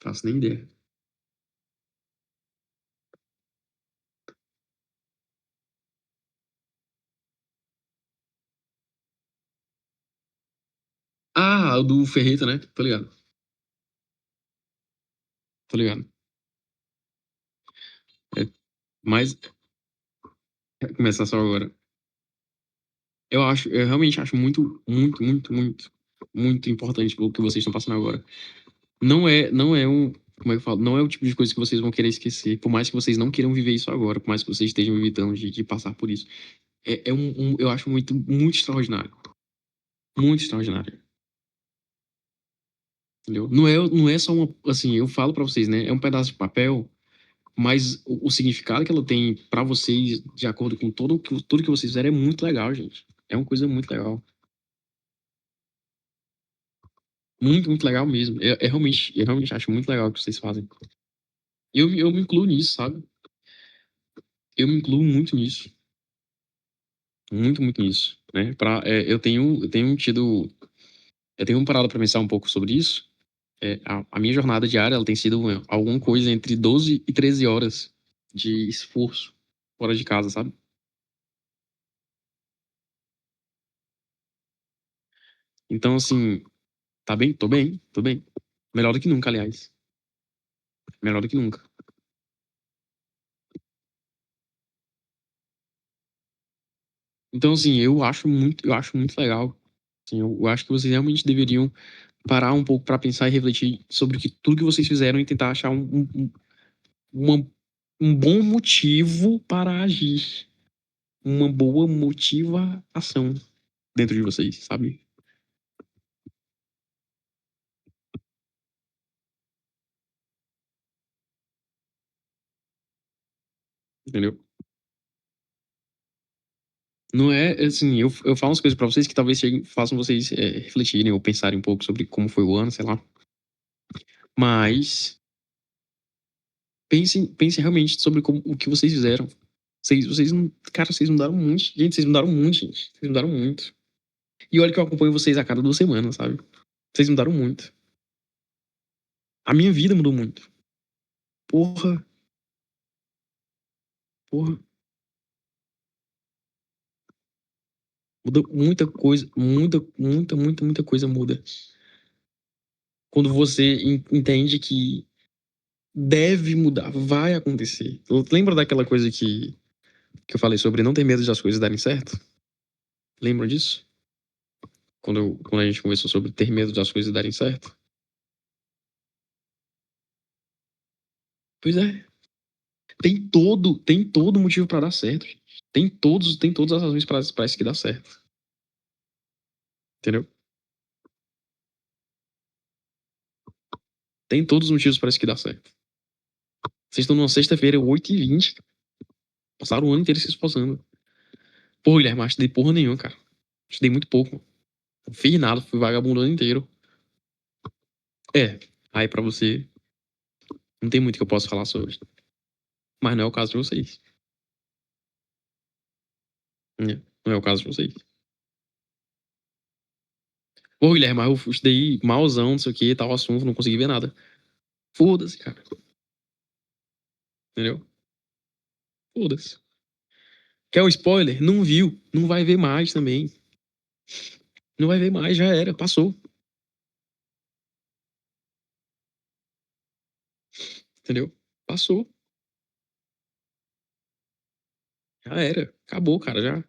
S1: Faço nem ideia. Ah, o do Ferreira, né? Tô ligado. Tô ligado. É, mas começar só agora. Eu realmente acho muito, muito, muito, muito, muito importante o que vocês estão passando agora. Não é um, como é que eu falo? Não é o tipo de coisa que vocês vão querer esquecer, por mais que vocês não queiram viver isso agora, por mais que vocês estejam evitando de passar por isso. Eu acho muito, muito extraordinário. Muito extraordinário. Entendeu? Não é só uma, assim, eu falo pra vocês, né? É um pedaço de papel, mas o significado que ela tem pra vocês, de acordo com tudo que vocês fizeram, é muito legal, gente. É uma coisa muito legal. Muito, muito legal mesmo. Eu realmente acho muito legal o que vocês fazem. Eu me incluo nisso, sabe? Eu me incluo muito nisso. Muito, muito nisso, né? Eu tenho parado pra pensar um pouco sobre isso. A minha jornada diária, ela tem sido alguma coisa entre 12 e 13 horas de esforço fora de casa, sabe? Então, assim, tá bem? Tô bem, tô bem. Melhor do que nunca, aliás. Melhor do que nunca. Então, assim, eu acho muito legal. Assim, eu acho que vocês realmente deveriam parar um pouco pra pensar e refletir sobre tudo que vocês fizeram e tentar achar uma- um bom motivo para agir. Uma boa motivação dentro de vocês, sabe? Entendeu? Não é, assim, eu falo umas coisas pra vocês que talvez façam vocês refletirem ou pensarem um pouco sobre como foi o ano, sei lá. Mas pensem realmente sobre o que vocês fizeram. Vocês não, cara, vocês mudaram muito. Gente, vocês mudaram muito, gente. Vocês mudaram muito. E olha que eu acompanho vocês a cada 2 semanas, sabe? Vocês mudaram muito. A minha vida mudou muito. Porra, porra. Muda muita coisa. Muita coisa muda. Quando você entende que deve mudar, vai acontecer. Lembra daquela coisa que eu falei sobre não ter medo de as coisas darem certo? Lembram disso? Quando a gente conversou sobre ter medo das coisas darem certo? Pois é. Tem todo motivo pra dar certo, gente. Tem todas as razões pra isso que dá certo. Entendeu? Tem todos os motivos pra isso que dá certo. Vocês estão numa sexta-feira, 8h20. Passaram o ano inteiro se esforçando. Pô, Guilherme, eu estudei porra nenhuma, cara. Estudei muito pouco. Não fiz nada, fui vagabundo o ano inteiro. É, aí pra você, não tem muito que eu possa falar sobre. Mas não é o caso de vocês. Né? Não é o caso de vocês. Pô, Guilherme, mas eu estudei malzão, não sei o que, tal assunto, não consegui ver nada. Foda-se, cara. Entendeu? Foda-se. Quer um spoiler? Não viu. Não vai ver mais também. Não vai ver mais, já era. Passou. Entendeu? Passou. Já era. Acabou, cara, já.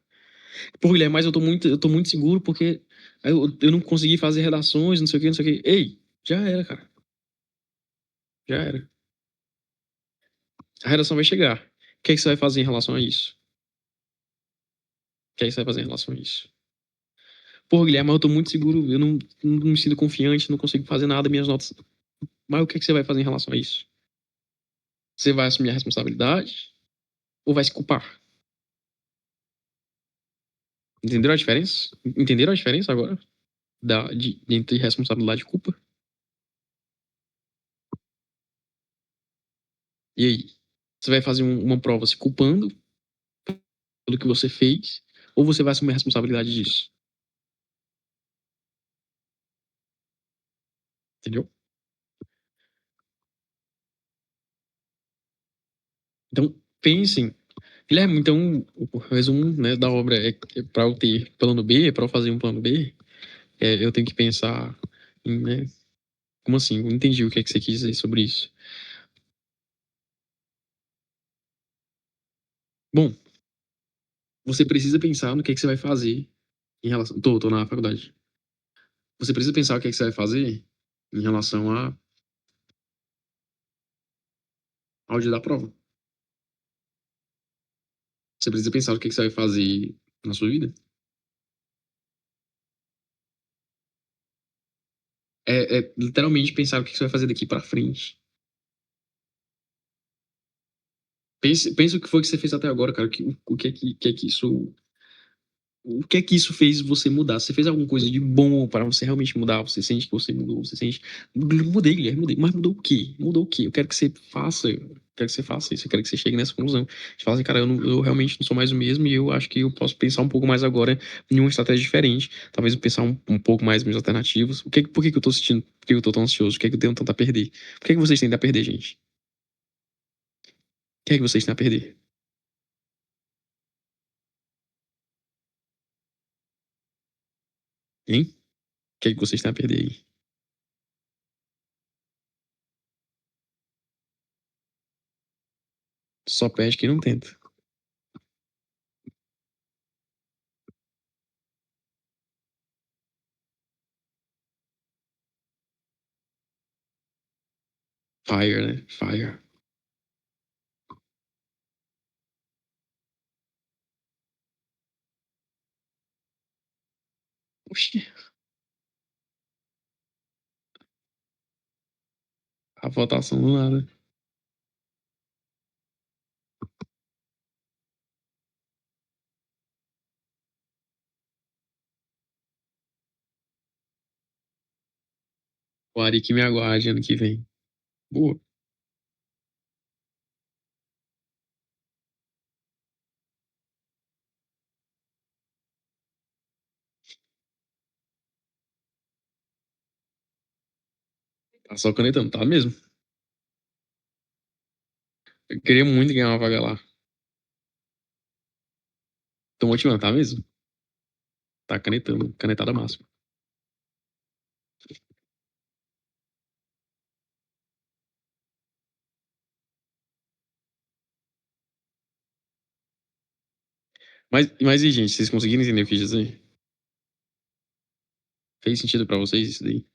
S1: Pô, Guilherme, mas eu tô muito seguro porque eu não consegui fazer redações, não sei o que, não sei o que. Ei, já era, cara. Já era. A redação vai chegar. O que é que você vai fazer em relação a isso? O que é que você vai fazer em relação a isso? Pô, Guilherme, mas eu tô muito seguro, eu não me sinto confiante, não consigo fazer nada, minhas notas. Mas o que é que você vai fazer em relação a isso? Você vai assumir a responsabilidade ou vai se culpar? Entenderam a diferença? Entenderam a diferença agora? Entre responsabilidade e culpa? E aí? Você vai fazer uma prova se culpando pelo que você fez ou você vai assumir a responsabilidade disso? Entendeu? Então, pensem. Guilherme, então, o resumo, né, da obra é para eu ter plano B, é para eu fazer um plano B, eu tenho que pensar em, né, como assim? Eu não entendi o que é que você quis dizer sobre isso. Bom, você precisa pensar no que é que você vai fazer em relação. Tô na faculdade. Você precisa pensar o que é que você vai fazer em relação ao dia da prova. Você precisa pensar o que é que você vai fazer na sua vida. É literalmente pensar o que é que você vai fazer daqui pra frente. Pense o que foi que você fez até agora, cara. O que é que isso fez você mudar? Você fez alguma coisa de bom para você realmente mudar? Você sente que você mudou? Você sente. Mudei, Guilherme, mudei. Mas mudou o quê? Mudou o quê? Eu quero que você faça. Eu quero que você faça isso. Eu quero que você chegue nessa conclusão. Você fala assim, cara, eu realmente não sou mais o mesmo e eu acho que eu posso pensar um pouco mais agora em uma estratégia diferente. Talvez eu pensar um pouco mais em meus alternativos. Por que que eu tô sentindo? Por que eu tô tão ansioso? O que é que eu tenho tanto a perder? Por que que vocês têm a perder, gente? O que é que vocês têm a perder? Hein? O que é que vocês têm a perder aí? Só perde quem não tenta. Fire, né? Fire. Oxi. A votação do nada. O Ari que me aguarde ano que vem. Boa. Tá só canetando, tá mesmo? Eu queria muito ganhar uma vaga lá. Tô motivando, tá mesmo? Tá canetando, canetada máxima. Mas e, gente, vocês conseguiram entender o que eu quis dizer? Fez sentido pra vocês isso daí?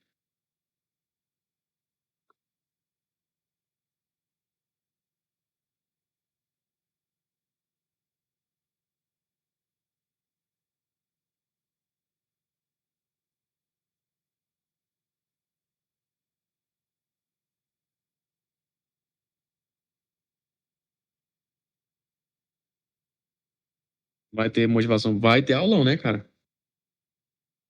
S1: Vai ter motivação, vai ter aulão, né, cara?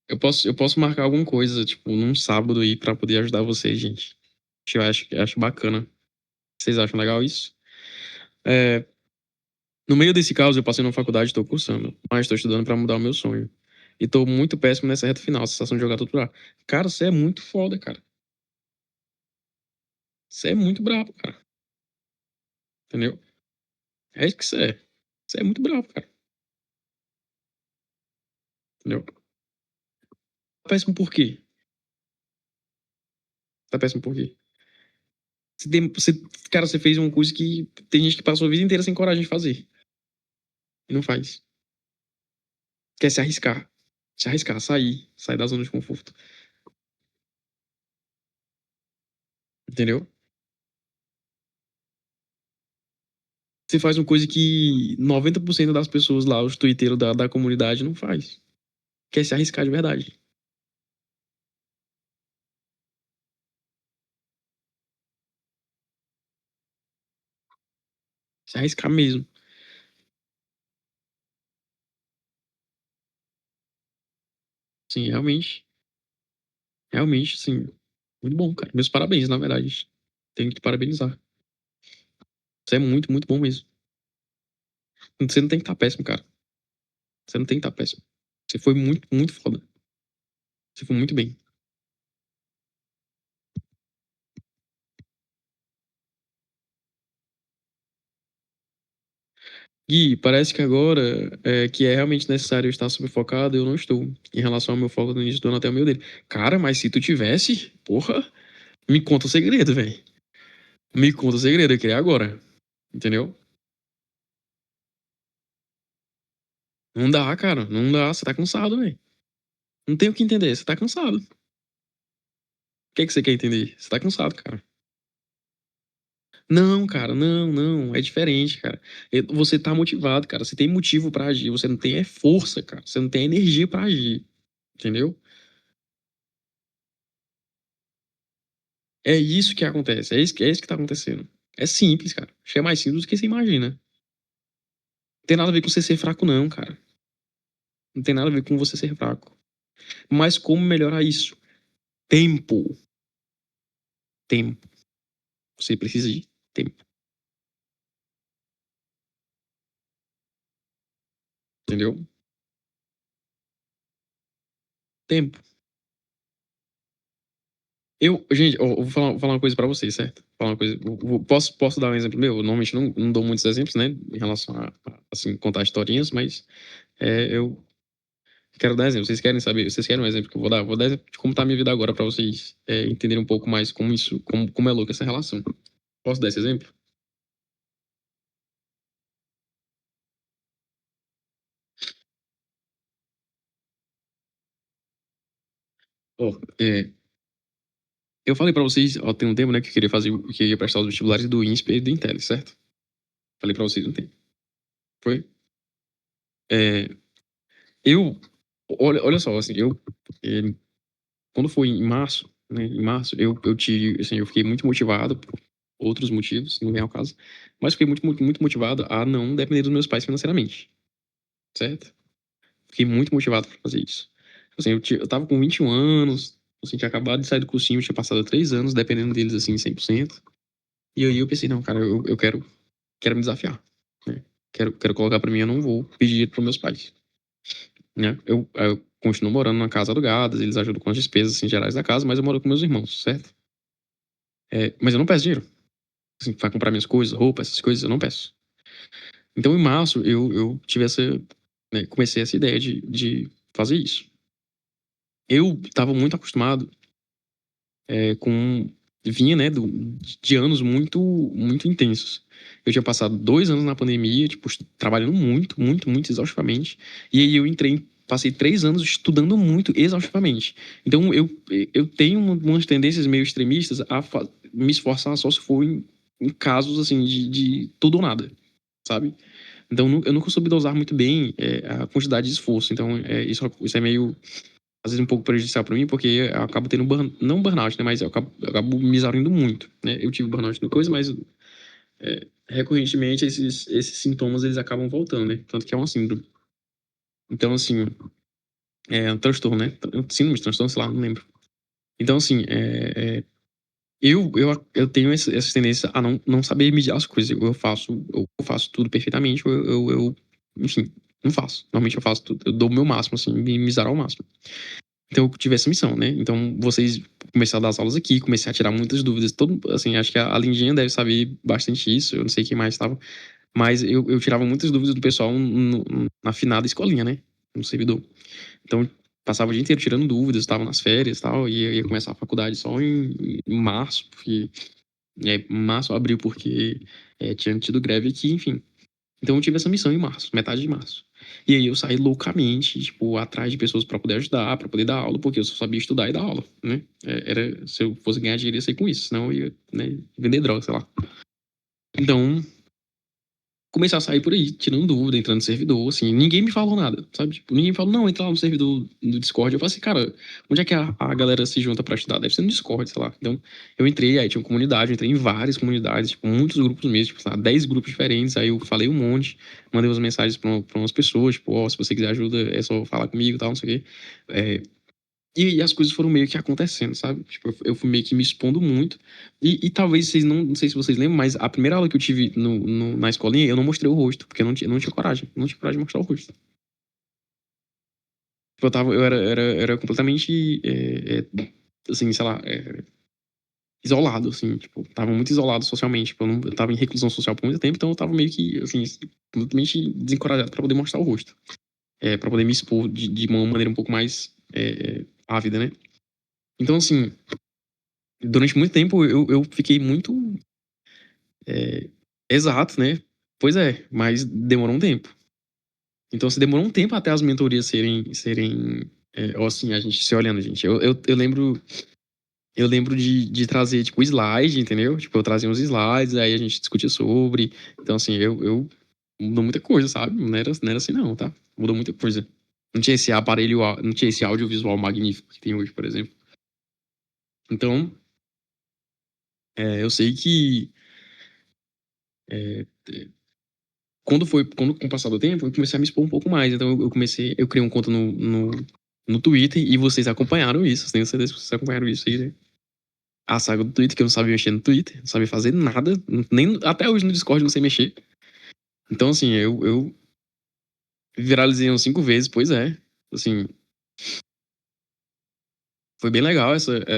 S1: Eu posso marcar alguma coisa, tipo, num sábado aí pra poder ajudar vocês, gente. Eu acho bacana. Vocês acham legal isso? É, no meio desse caos, eu passei numa faculdade, tô cursando, mas tô estudando pra mudar o meu sonho. E tô muito péssimo nessa reta final, a sensação de jogar tudo pra lá. Cara, você é muito foda, cara. Você é muito brabo, cara. Entendeu? É isso que você é. Você é muito brabo, cara. Entendeu? Tá péssimo por quê? Tá péssimo por quê? Cara, você fez uma coisa que tem gente que passou a vida inteira sem coragem de fazer. E não faz. Quer se arriscar. Se arriscar, sair da zona de conforto. Entendeu? Você faz uma coisa que 90% das pessoas lá, os twitteiros da comunidade, não faz. Quer se arriscar de verdade. Se arriscar mesmo. Sim, realmente. Realmente, sim. Muito bom, cara. Meus parabéns, na verdade. Tenho que te parabenizar. Você é muito, muito bom mesmo. Você não tem que estar péssimo, cara. Você não tem que estar péssimo. Você foi muito, muito foda. Você foi muito bem. Gui, parece que agora que é realmente necessário eu estar subfocado, eu não estou. Em relação ao meu foco no início do ano até o meio dele. Cara, mas se tu tivesse, porra, me conta o segredo, velho. Me conta o segredo, eu queria agora. Entendeu? Não dá, cara. Não dá. Você tá cansado, velho. Não tem o que entender. Você tá cansado. O que é que você quer entender? Você tá cansado, cara. Não, cara, não, não. É diferente, cara. Você tá motivado, cara. Você tem motivo pra agir. Você não tem força, cara. Você não tem energia pra agir. Entendeu? É isso que acontece. É isso que tá acontecendo. É simples, cara. Acho que é mais simples do que você imagina. Não tem nada a ver com você ser fraco, não, cara. Não tem nada a ver com você ser fraco. Mas como melhorar isso? Tempo. Tempo. Você precisa de tempo. Entendeu? Tempo. Gente, eu vou falar uma coisa pra vocês, certo? Falar uma coisa. Posso dar um exemplo meu? Eu normalmente não dou muitos exemplos, né? Em relação assim, contar historinhas, mas eu quero dar exemplo. Vocês querem saber? Vocês querem um exemplo que eu vou dar? Vou dar exemplo de como tá a minha vida agora pra vocês entenderem um pouco mais como é louca essa relação. Posso dar esse exemplo? Ó, eu falei pra vocês, ó, tem um tempo, né, que eu queria fazer, que eu ia prestar os vestibulares do INSPE e do Intel, certo? Falei pra vocês um tempo. Foi? É, olha só, assim, eh, quando foi em março, né, em março, eu tive, assim, eu fiquei muito motivado por outros motivos, não vem ao caso, mas fiquei muito, muito, muito motivado a não depender dos meus pais financeiramente, certo? Fiquei muito motivado pra fazer isso. Assim, eu tava com 21 anos, assim, tinha acabado de sair do cursinho, tinha passado 3 anos dependendo deles, assim, 100%. E aí eu pensei, não, cara, eu quero me desafiar, né? Quero colocar pra mim, eu não vou pedir dinheiro pros meus pais, né? Eu continuo morando numa casa alugada, eles ajudam com as despesas, assim, gerais da casa, mas eu moro com meus irmãos, certo? Mas eu não peço dinheiro. Assim, vai comprar minhas coisas, roupa, essas coisas, eu não peço. Então, em março, eu tive comecei essa ideia de fazer isso. Eu estava muito acostumado com vinha, né, de anos muito, muito intensos. Eu tinha passado 2 anos na pandemia, tipo, trabalhando muito, muito, muito exaustivamente. E aí eu entrei, passei 3 anos estudando muito exaustivamente. Então eu tenho umas tendências meio extremistas a me esforçar só se for em casos, assim, de tudo ou nada, sabe? Então eu nunca soube dosar muito bem a quantidade de esforço. Então isso é meio às vezes um pouco prejudicial pra mim, porque eu acabo tendo não burnout, né, mas eu acabo me exaurindo muito, né? Eu tive burnout no coisa, mas recorrentemente esses sintomas eles acabam voltando, né? Tanto que é uma síndrome. Então, assim, é um transtorno, né? Síndrome, transtorno, sei lá, não lembro. Então, assim, eu tenho essa tendência a não saber medir as coisas. Eu faço tudo perfeitamente, enfim, não faço. Normalmente eu faço tudo, eu dou o meu máximo, assim, me exaro ao máximo. Então eu tive essa missão, né? Então vocês começaram a dar as aulas aqui, comecei a tirar muitas dúvidas. Todo, assim, acho que a Lindinha deve saber bastante isso. Eu não sei quem mais estava, mas eu tirava muitas dúvidas do pessoal na finada escolinha, né? No servidor. Então passava o dia inteiro tirando dúvidas, estava nas férias e tal, e eu ia começar a faculdade só em março, porque março, abril, porque tinha tido greve aqui, enfim. Então eu tive essa missão em março, metade de março. E aí eu saí loucamente, tipo, atrás de pessoas pra poder ajudar, pra poder dar aula, porque eu só sabia estudar e dar aula, né? Se eu fosse ganhar dinheiro, ia ser com isso, senão eu ia, né, vender droga, sei lá. Então, comecei a sair por aí, tirando dúvida, entrando no servidor, assim, ninguém me falou nada, sabe? Tipo, ninguém me falou, não, entra lá no servidor do Discord. Eu falei assim, cara, onde é que a galera se junta pra estudar? Deve ser no Discord, sei lá. Então, eu entrei, aí tinha uma comunidade, eu entrei em várias comunidades, tipo, muitos grupos mesmo, tipo, sei lá, 10 grupos diferentes, aí eu falei um monte, mandei umas mensagens pra umas pessoas, tipo, ó, se você quiser ajuda, é só falar comigo e tal, não sei o quê. E as coisas foram meio que acontecendo, sabe? Tipo, eu fui meio que me expondo muito. E talvez vocês não sei se vocês lembram, mas a primeira aula que eu tive na escolinha, eu não mostrei o rosto, porque eu não tinha coragem. Não tinha coragem de mostrar o rosto. Tipo, eu era completamente, assim, sei lá, isolado, assim, tipo, tava muito isolado socialmente. Tipo, eu tava em reclusão social por muito tempo, então eu tava meio que, assim, completamente desencorajado pra poder mostrar o rosto. Pra poder me expor de uma maneira um pouco mais ávida, né? Então, assim, durante muito tempo eu fiquei muito exato, né? Pois é, mas demorou um tempo. Então, se demorou um tempo até as mentorias serem ou assim, a gente se olhando, gente. Eu lembro de trazer, tipo, slide, entendeu? Tipo, eu trazia uns slides, aí a gente discutia sobre. Então, assim, eu mudou muita coisa, sabe? Não era assim, não, tá? Mudou muita coisa. Não tinha esse aparelho, não tinha esse audiovisual magnífico que tem hoje, por exemplo. Então, eu sei que é, com o passar do tempo, eu comecei a me expor um pouco mais. Então eu criei um conta no Twitter e vocês acompanharam isso. Tenho certeza que vocês acompanharam isso aí, né? A saga do Twitter, que eu não sabia mexer no Twitter, não sabia fazer nada, nem até hoje no Discord eu não sei mexer. Então, assim, eu viralizei uns 5 vezes, pois é. Assim, foi bem legal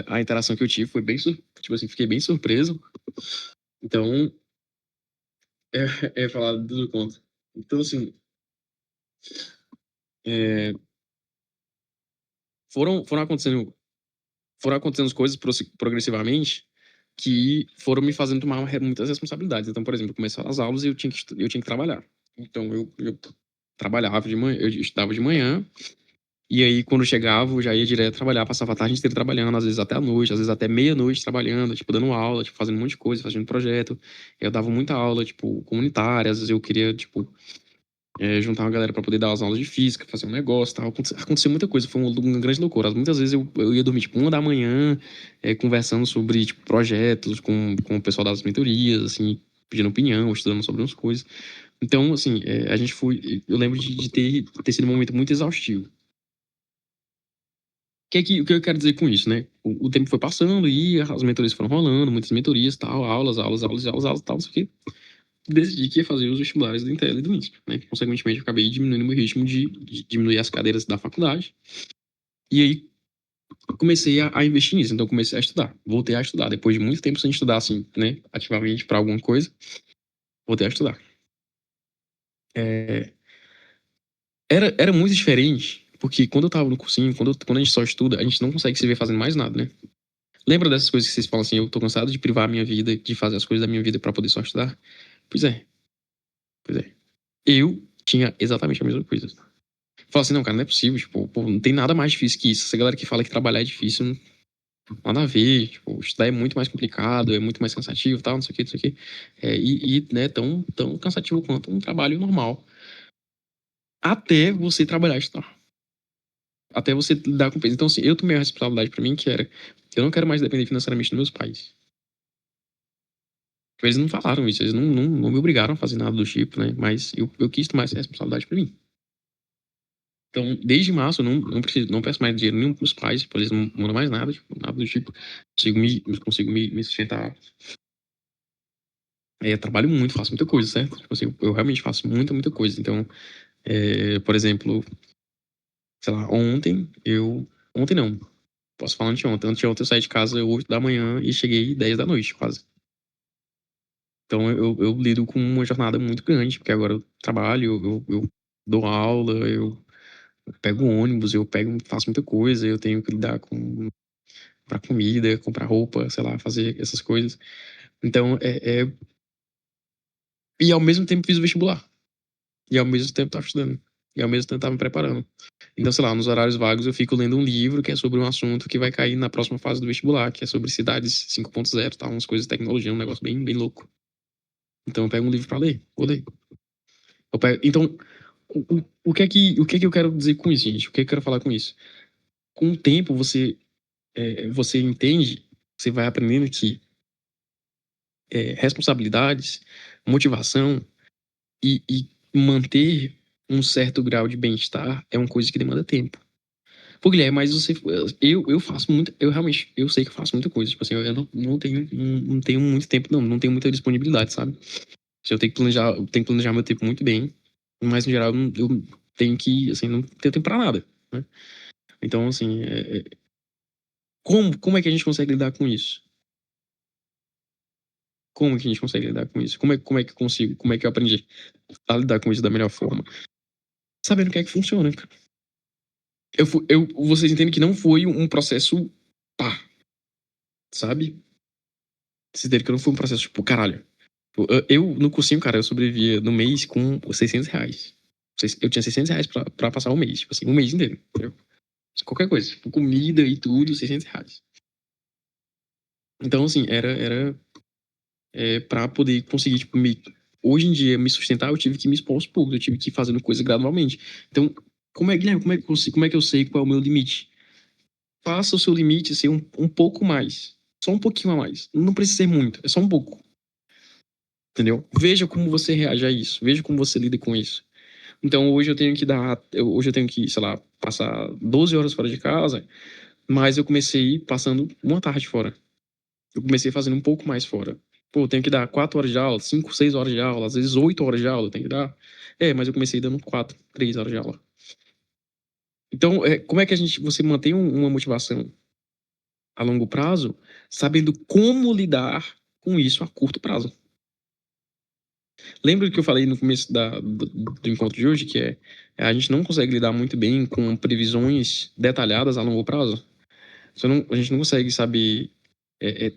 S1: a interação que eu tive, foi bem, tipo assim, fiquei bem surpreso. Então, falar do conta. Então, assim, é, foram acontecendo as coisas progressivamente que foram me fazendo tomar muitas responsabilidades. Então, por exemplo, começaram as aulas e eu tinha que trabalhar. Então, eu trabalhava de manhã, eu estudava de manhã, e aí quando eu chegava, eu já ia direto trabalhar, passava a tarde inteira trabalhando, às vezes até a noite, às vezes até meia-noite trabalhando, tipo, dando aula, tipo, fazendo um monte de coisa, fazendo projeto. Eu dava muita aula, tipo, comunitária, às vezes eu queria, tipo, juntar uma galera pra poder dar as aulas de física, fazer um negócio e tal. Aconteceu muita coisa, foi uma grande loucura. Muitas vezes eu ia dormir, tipo, 1 da manhã, conversando sobre, tipo, projetos com o pessoal das mentorias, assim, pedindo opinião, estudando sobre umas coisas. Então, assim, a gente foi. Eu lembro de ter sido um momento muito exaustivo. O que eu quero dizer com isso, né? O tempo foi passando e as mentorias foram rolando, muitas mentorias, tal, aulas, aulas, aulas, aulas, aulas, tal, não sei o quê. Decidi que ia fazer os vestibulares do Intel e do INSPE, né? Consequentemente, eu acabei diminuindo o meu ritmo de diminuir as cadeiras da faculdade. E aí, comecei a investir nisso. Então, comecei a estudar. Voltei a estudar. Depois de muito tempo sem estudar, assim, né? Ativamente para alguma coisa, voltei a estudar. É, era muito diferente, porque quando eu tava no cursinho, quando a gente só estuda, a gente não consegue se ver fazendo mais nada, né? Lembra dessas coisas que vocês falam assim, eu tô cansado de privar a minha vida, de fazer as coisas da minha vida pra poder só estudar? Pois é, pois é. Eu tinha exatamente a mesma coisa. Fala assim, não, cara, não é possível, tipo, pô, não tem nada mais difícil que isso. Essa galera que fala que trabalhar é difícil, nada a ver, tipo, estudar é muito mais complicado, é muito mais cansativo, tal, não sei o que, não sei o que. Né, tão cansativo quanto um trabalho normal. Até você trabalhar e estudar. Até você lidar com peso. Então, assim, eu tomei a responsabilidade pra mim que era, eu não quero mais depender financeiramente dos meus pais. Eles não falaram isso, eles não me obrigaram a fazer nada do tipo, né? Mas eu quis tomar essa responsabilidade pra mim. Então, desde março, eu não peço mais dinheiro nenhum pros pais, tipo, eles não mandam mais nada, tipo, nada do tipo. Consigo me sustentar. Trabalho muito, faço muita coisa, certo? Tipo assim, eu realmente faço muita coisa. Então, por exemplo, sei lá, Ontem não, posso falar anteontem. Anteontem eu saí de casa 8 da manhã e cheguei 10 da noite, quase. Então, eu lido com uma jornada muito grande, porque agora eu trabalho, eu dou aula, eu pego ônibus, faço muita coisa, eu tenho que lidar com comprar comida, comprar roupa, sei lá, fazer essas coisas. Então, e ao mesmo tempo fiz o vestibular. E ao mesmo tempo tava estudando. E ao mesmo tempo tava me preparando. Então, sei lá, nos horários vagos eu fico lendo um livro que é sobre um assunto que vai cair na próxima fase do vestibular, que é sobre cidades 5.0, tá? Umas coisas de tecnologia, um negócio bem louco. Então eu pego um livro pra ler, vou ler. Então, o que é que eu quero dizer com isso, gente? O que é que eu quero falar com isso? Com o tempo, você entende, você vai aprendendo que responsabilidades, motivação e manter um certo grau de bem-estar é uma coisa que demanda tempo. Pô, Guilherme, mas eu faço muito, eu realmente, eu sei que eu faço muita coisa, tipo assim, eu não tenho muito tempo, não tenho muita disponibilidade, sabe? Eu tenho que planejar meu tempo muito bem, mas no geral eu tenho que, assim, não tenho tempo pra nada, né? Então, assim, como é que a gente consegue lidar com isso? Como que a gente consegue lidar com isso? Como é que eu consigo? Como é que eu aprendi a lidar com isso da melhor forma? Sabendo o que é que funciona, cara. Vocês entendem que não foi um processo pá, sabe? Vocês entenderam que não foi um processo tipo, caralho. No cursinho, cara, eu sobrevivia no mês com R$ 600. Eu tinha R$ 600 pra passar o mês, tipo assim, um mês inteiro, entendeu? Qualquer coisa, tipo, comida e tudo, R$ 600. Então, assim, era pra poder conseguir, tipo, hoje em dia, me sustentar, eu tive que me expor aos poucos, eu tive que ir fazendo coisa gradualmente. Então, Guilherme, como é que eu sei qual é o meu limite? Faça o seu limite ser um pouco mais. Só um pouquinho a mais. Não precisa ser muito, é só um pouco. Entendeu? Veja como você reage a isso. Veja como você lida com isso. Então hoje eu tenho que, sei lá, passar 12 horas fora de casa, mas eu comecei passando uma tarde fora. Eu comecei fazendo um pouco mais fora. Pô, eu tenho que dar 4 horas de aula, 5, 6 horas de aula, às vezes 8 horas de aula, eu tenho que dar. Mas eu comecei dando 4, 3 horas de aula. Então, como é que você mantém uma motivação a longo prazo, sabendo como lidar com isso a curto prazo? Lembra que eu falei no começo do encontro de hoje, que a gente não consegue lidar muito bem com previsões detalhadas a longo prazo? A gente não consegue saber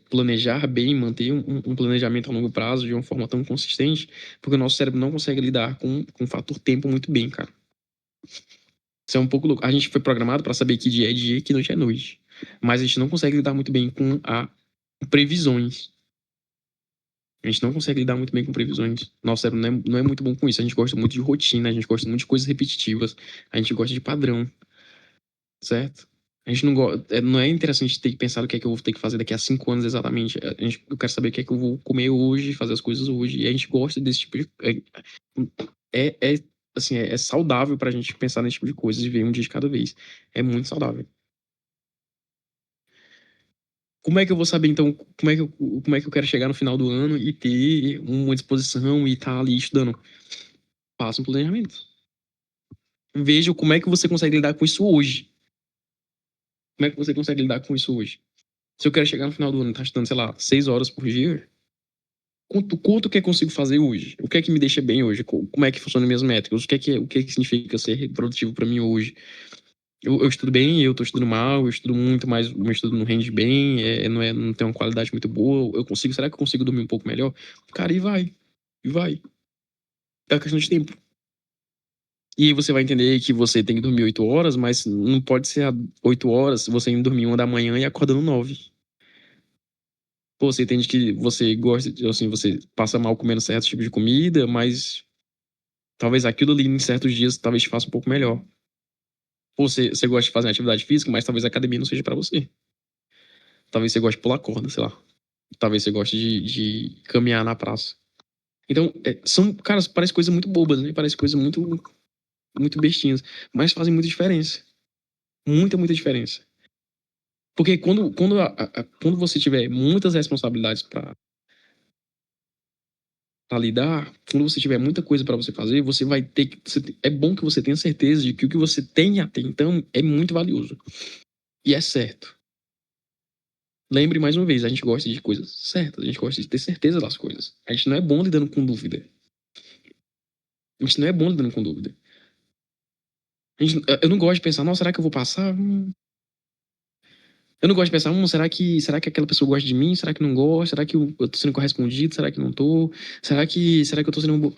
S1: planejar bem, manter um planejamento a longo prazo de uma forma tão consistente, porque o nosso cérebro não consegue lidar com o fator tempo muito bem, cara. Isso é um pouco louco. A gente foi programado para saber que dia é dia e que noite é noite. Mas a gente não consegue lidar muito bem com previsões. A gente não consegue lidar muito bem com previsões. Nosso cérebro não é muito bom com isso. A gente gosta muito de rotina, a gente gosta muito de coisas repetitivas, a gente gosta de padrão, certo? A gente não é interessante ter que pensar o que é que eu vou ter que fazer daqui a 5 anos exatamente. Eu quero saber o que é que eu vou comer hoje, fazer as coisas hoje. E a gente gosta desse tipo de. Assim, é saudável pra gente pensar nesse tipo de coisas e ver um dia de cada vez. É muito saudável. Como é que eu vou saber, então, como é que eu quero chegar no final do ano e ter uma disposição e estar ali estudando? Faça um planejamento. Veja como é que você consegue lidar com isso hoje. Como é que você consegue lidar com isso hoje? Se eu quero chegar no final do ano e estar estudando, sei lá, 6 horas por dia, quanto que eu consigo fazer hoje? O que é que me deixa bem hoje? Como é que funcionam minhas métricas? O que é que significa ser produtivo para mim hoje? Eu estudo bem, eu tô estudando mal, eu estudo muito, mas o meu estudo não rende bem, não tem uma qualidade muito boa. Será que eu consigo dormir um pouco melhor? Cara, e vai. É questão de tempo. E aí você vai entender que você tem que dormir 8 horas, mas não pode ser 8 horas se você indo dormir 1 da manhã e acordando 9. Pô, você entende que você gosta, assim, você passa mal comendo certo tipo de comida, mas talvez aquilo ali em certos dias talvez te faça um pouco melhor. Ou você gosta de fazer atividade física, mas talvez a academia não seja pra você. Talvez você goste de pular corda, sei lá. Talvez você goste de caminhar na praça. Então, cara, parece coisas muito bobas, né? Parece coisas muito bestinhas, mas fazem muita diferença. Muita diferença. Porque quando você tiver muitas responsabilidades pra lidar, quando você tiver muita coisa pra você fazer, você vai ter que. É bom que você tenha certeza de que o que você tem até então é muito valioso. E é certo. Lembre mais uma vez, a gente gosta de coisas certas, a gente gosta de ter certeza das coisas. A gente não é bom lidando com dúvida. A gente não é bom lidando com dúvida. Eu não gosto de pensar, nossa, será que eu vou passar? Eu não gosto de pensar, será que aquela pessoa gosta de mim? Será que não gosta? Será que eu tô sendo correspondido? Será que não tô? Será que eu tô sendo um.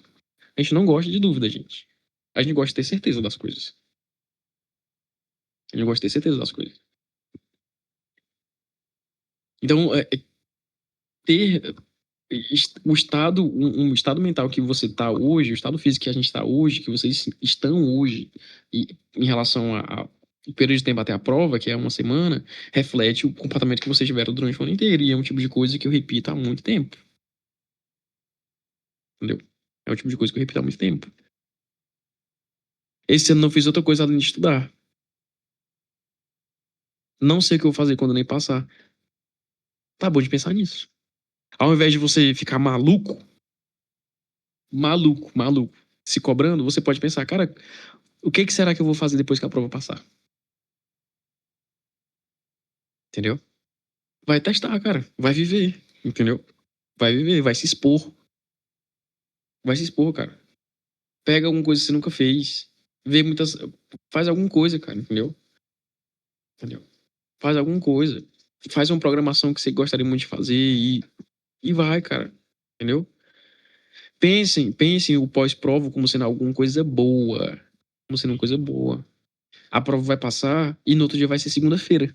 S1: A gente não gosta de dúvida, gente. A gente gosta de ter certeza das coisas. A gente gosta de ter certeza das coisas. Então, ter o estado, um estado mental que você tá hoje, o estado físico que a gente tá hoje, que vocês estão hoje, e em relação o período de tempo até a prova, que é 1 semana, reflete o comportamento que vocês tiveram durante o ano inteiro. E é um tipo de coisa que eu repito há muito tempo. Entendeu? É o tipo de coisa que eu repito há muito tempo. Esse ano não fiz outra coisa além de estudar. Não sei o que eu vou fazer quando nem passar. Tá bom de pensar nisso. Ao invés de você ficar maluco, se cobrando, você pode pensar, cara, o que será que eu vou fazer depois que a prova passar? Entendeu? Vai testar, cara. Vai viver. Entendeu? Vai viver, vai se expor, cara. Pega alguma coisa que você nunca fez. Vê muitas. Faz alguma coisa, cara, entendeu? Entendeu? Faz alguma coisa. Faz uma programação que você gostaria muito de fazer e vai, cara. Entendeu? Pensem o pós-prova como sendo alguma coisa boa. Como sendo uma coisa boa. A prova vai passar e no outro dia vai ser segunda-feira.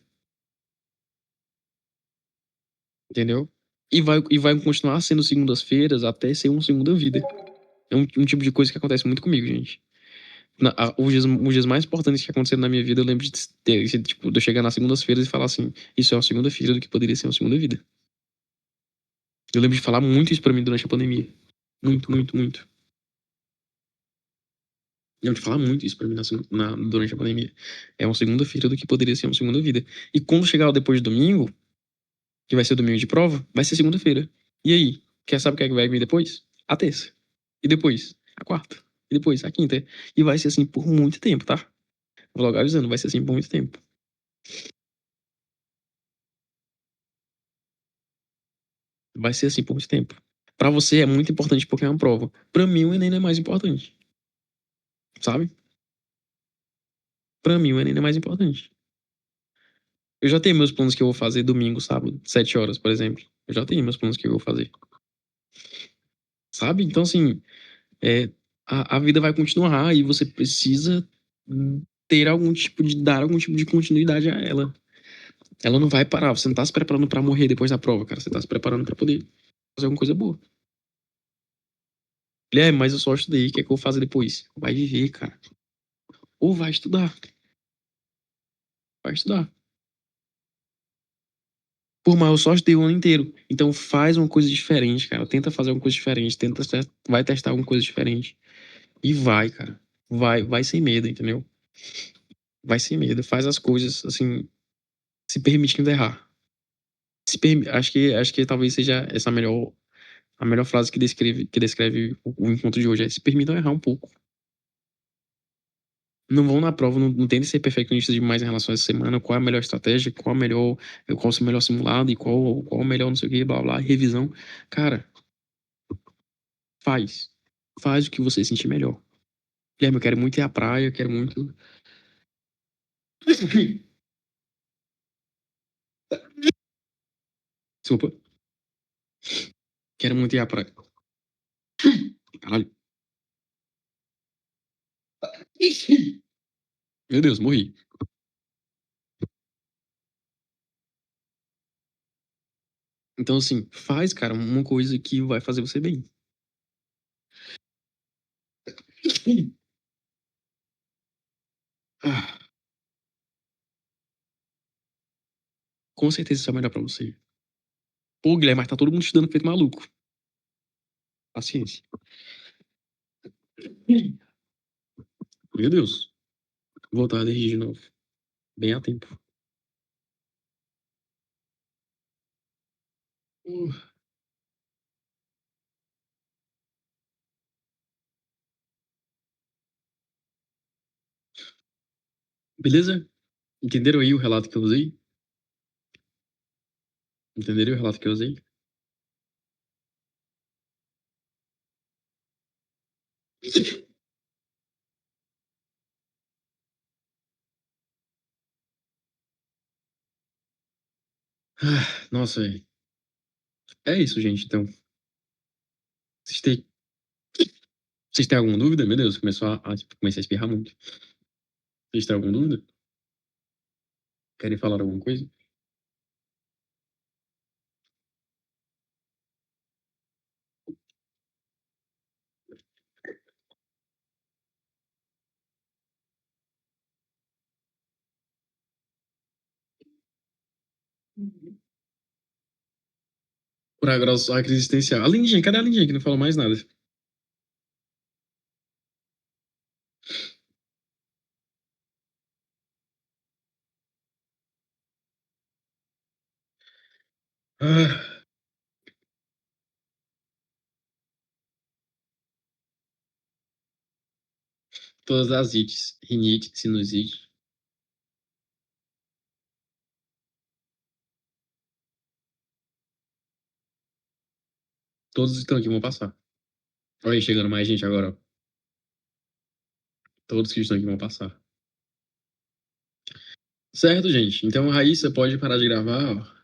S1: Entendeu? E vai continuar sendo segundas-feiras até ser uma segunda vida. É um tipo de coisa que acontece muito comigo, gente. Os dias mais importantes que aconteceram na minha vida, eu lembro de tipo, de eu chegar nas segundas-feiras e falar assim: isso é uma segunda-feira do que poderia ser uma segunda vida. Eu lembro de falar muito isso pra mim durante a pandemia. Muito. Eu lembro de falar muito isso pra mim durante a pandemia. É uma segunda-feira do que poderia ser uma segunda vida. E quando chegar depois de domingo, que vai ser o domingo de prova, vai ser segunda-feira. E aí? Sabe o que é que vai vir depois? A terça. E depois? A quarta. E depois? A quinta. E vai ser assim por muito tempo, tá? Vou logo avisando, vai ser assim por muito tempo. Vai ser assim por muito tempo. Pra você é muito importante porque é uma prova. Pra mim, o Enem não é mais importante. Sabe? Pra mim, o Enem não é mais importante. Eu já tenho meus planos que eu vou fazer domingo, sábado, 7 horas, por exemplo. Eu já tenho meus planos que eu vou fazer. Sabe? Então, assim, é, a vida vai continuar e você precisa dar algum tipo de continuidade a ela. Ela não vai parar. Você não tá se preparando pra morrer depois da prova, cara. Você tá se preparando pra poder fazer alguma coisa boa. Mas eu só estudei. O que é que eu vou fazer depois? Vai viver, cara. Ou vai estudar. Vai estudar. Por mais eu só estudei o ano inteiro. Então faz uma coisa diferente, cara. Tenta fazer alguma coisa diferente. Vai testar alguma coisa diferente. E vai, cara. Vai sem medo, entendeu? Vai sem medo. Faz as coisas, assim, se permitindo errar. Acho que talvez seja essa a melhor frase que descreve o encontro de hoje. É se permitam errar um pouco. Não vão na prova, não tentem ser perfeccionistas demais em relação a essa semana. Qual é a melhor estratégia, qual é o melhor simulado e qual o melhor não sei o que, blá blá, revisão. Cara, faz. Faz o que você sentir melhor. Guilherme, eu quero muito ir à praia, eu quero muito. Desculpa. Quero muito ir à praia. Caralho. Meu Deus, morri. Então, assim, faz, cara, uma coisa que vai fazer você bem. Ah, com certeza isso é melhor pra você. Pô, Guilherme, mas tá todo mundo estudando feito maluco. Paciência. Meu Deus. Vou voltar a dirigir de novo. Bem a tempo. Uh, Beleza? Entenderam aí o relato que eu usei? Entenderam o relato que eu usei? Ah, nossa, velho. É isso, gente. Então, vocês têm, vocês têm alguma dúvida? Meu Deus, tipo, comecei a espirrar muito. Vocês têm alguma dúvida? Querem falar alguma coisa? Por agora, só a crise existencial. A Lindinha, cadê a Lindinha que não falou mais nada? Ah, todas as ites. Rinite, sinusite. Todos estão aqui, vão passar. Olha aí, chegando mais gente agora, ó. Todos que estão aqui vão passar. Certo, gente. Então, Raíssa, pode parar de gravar, ó.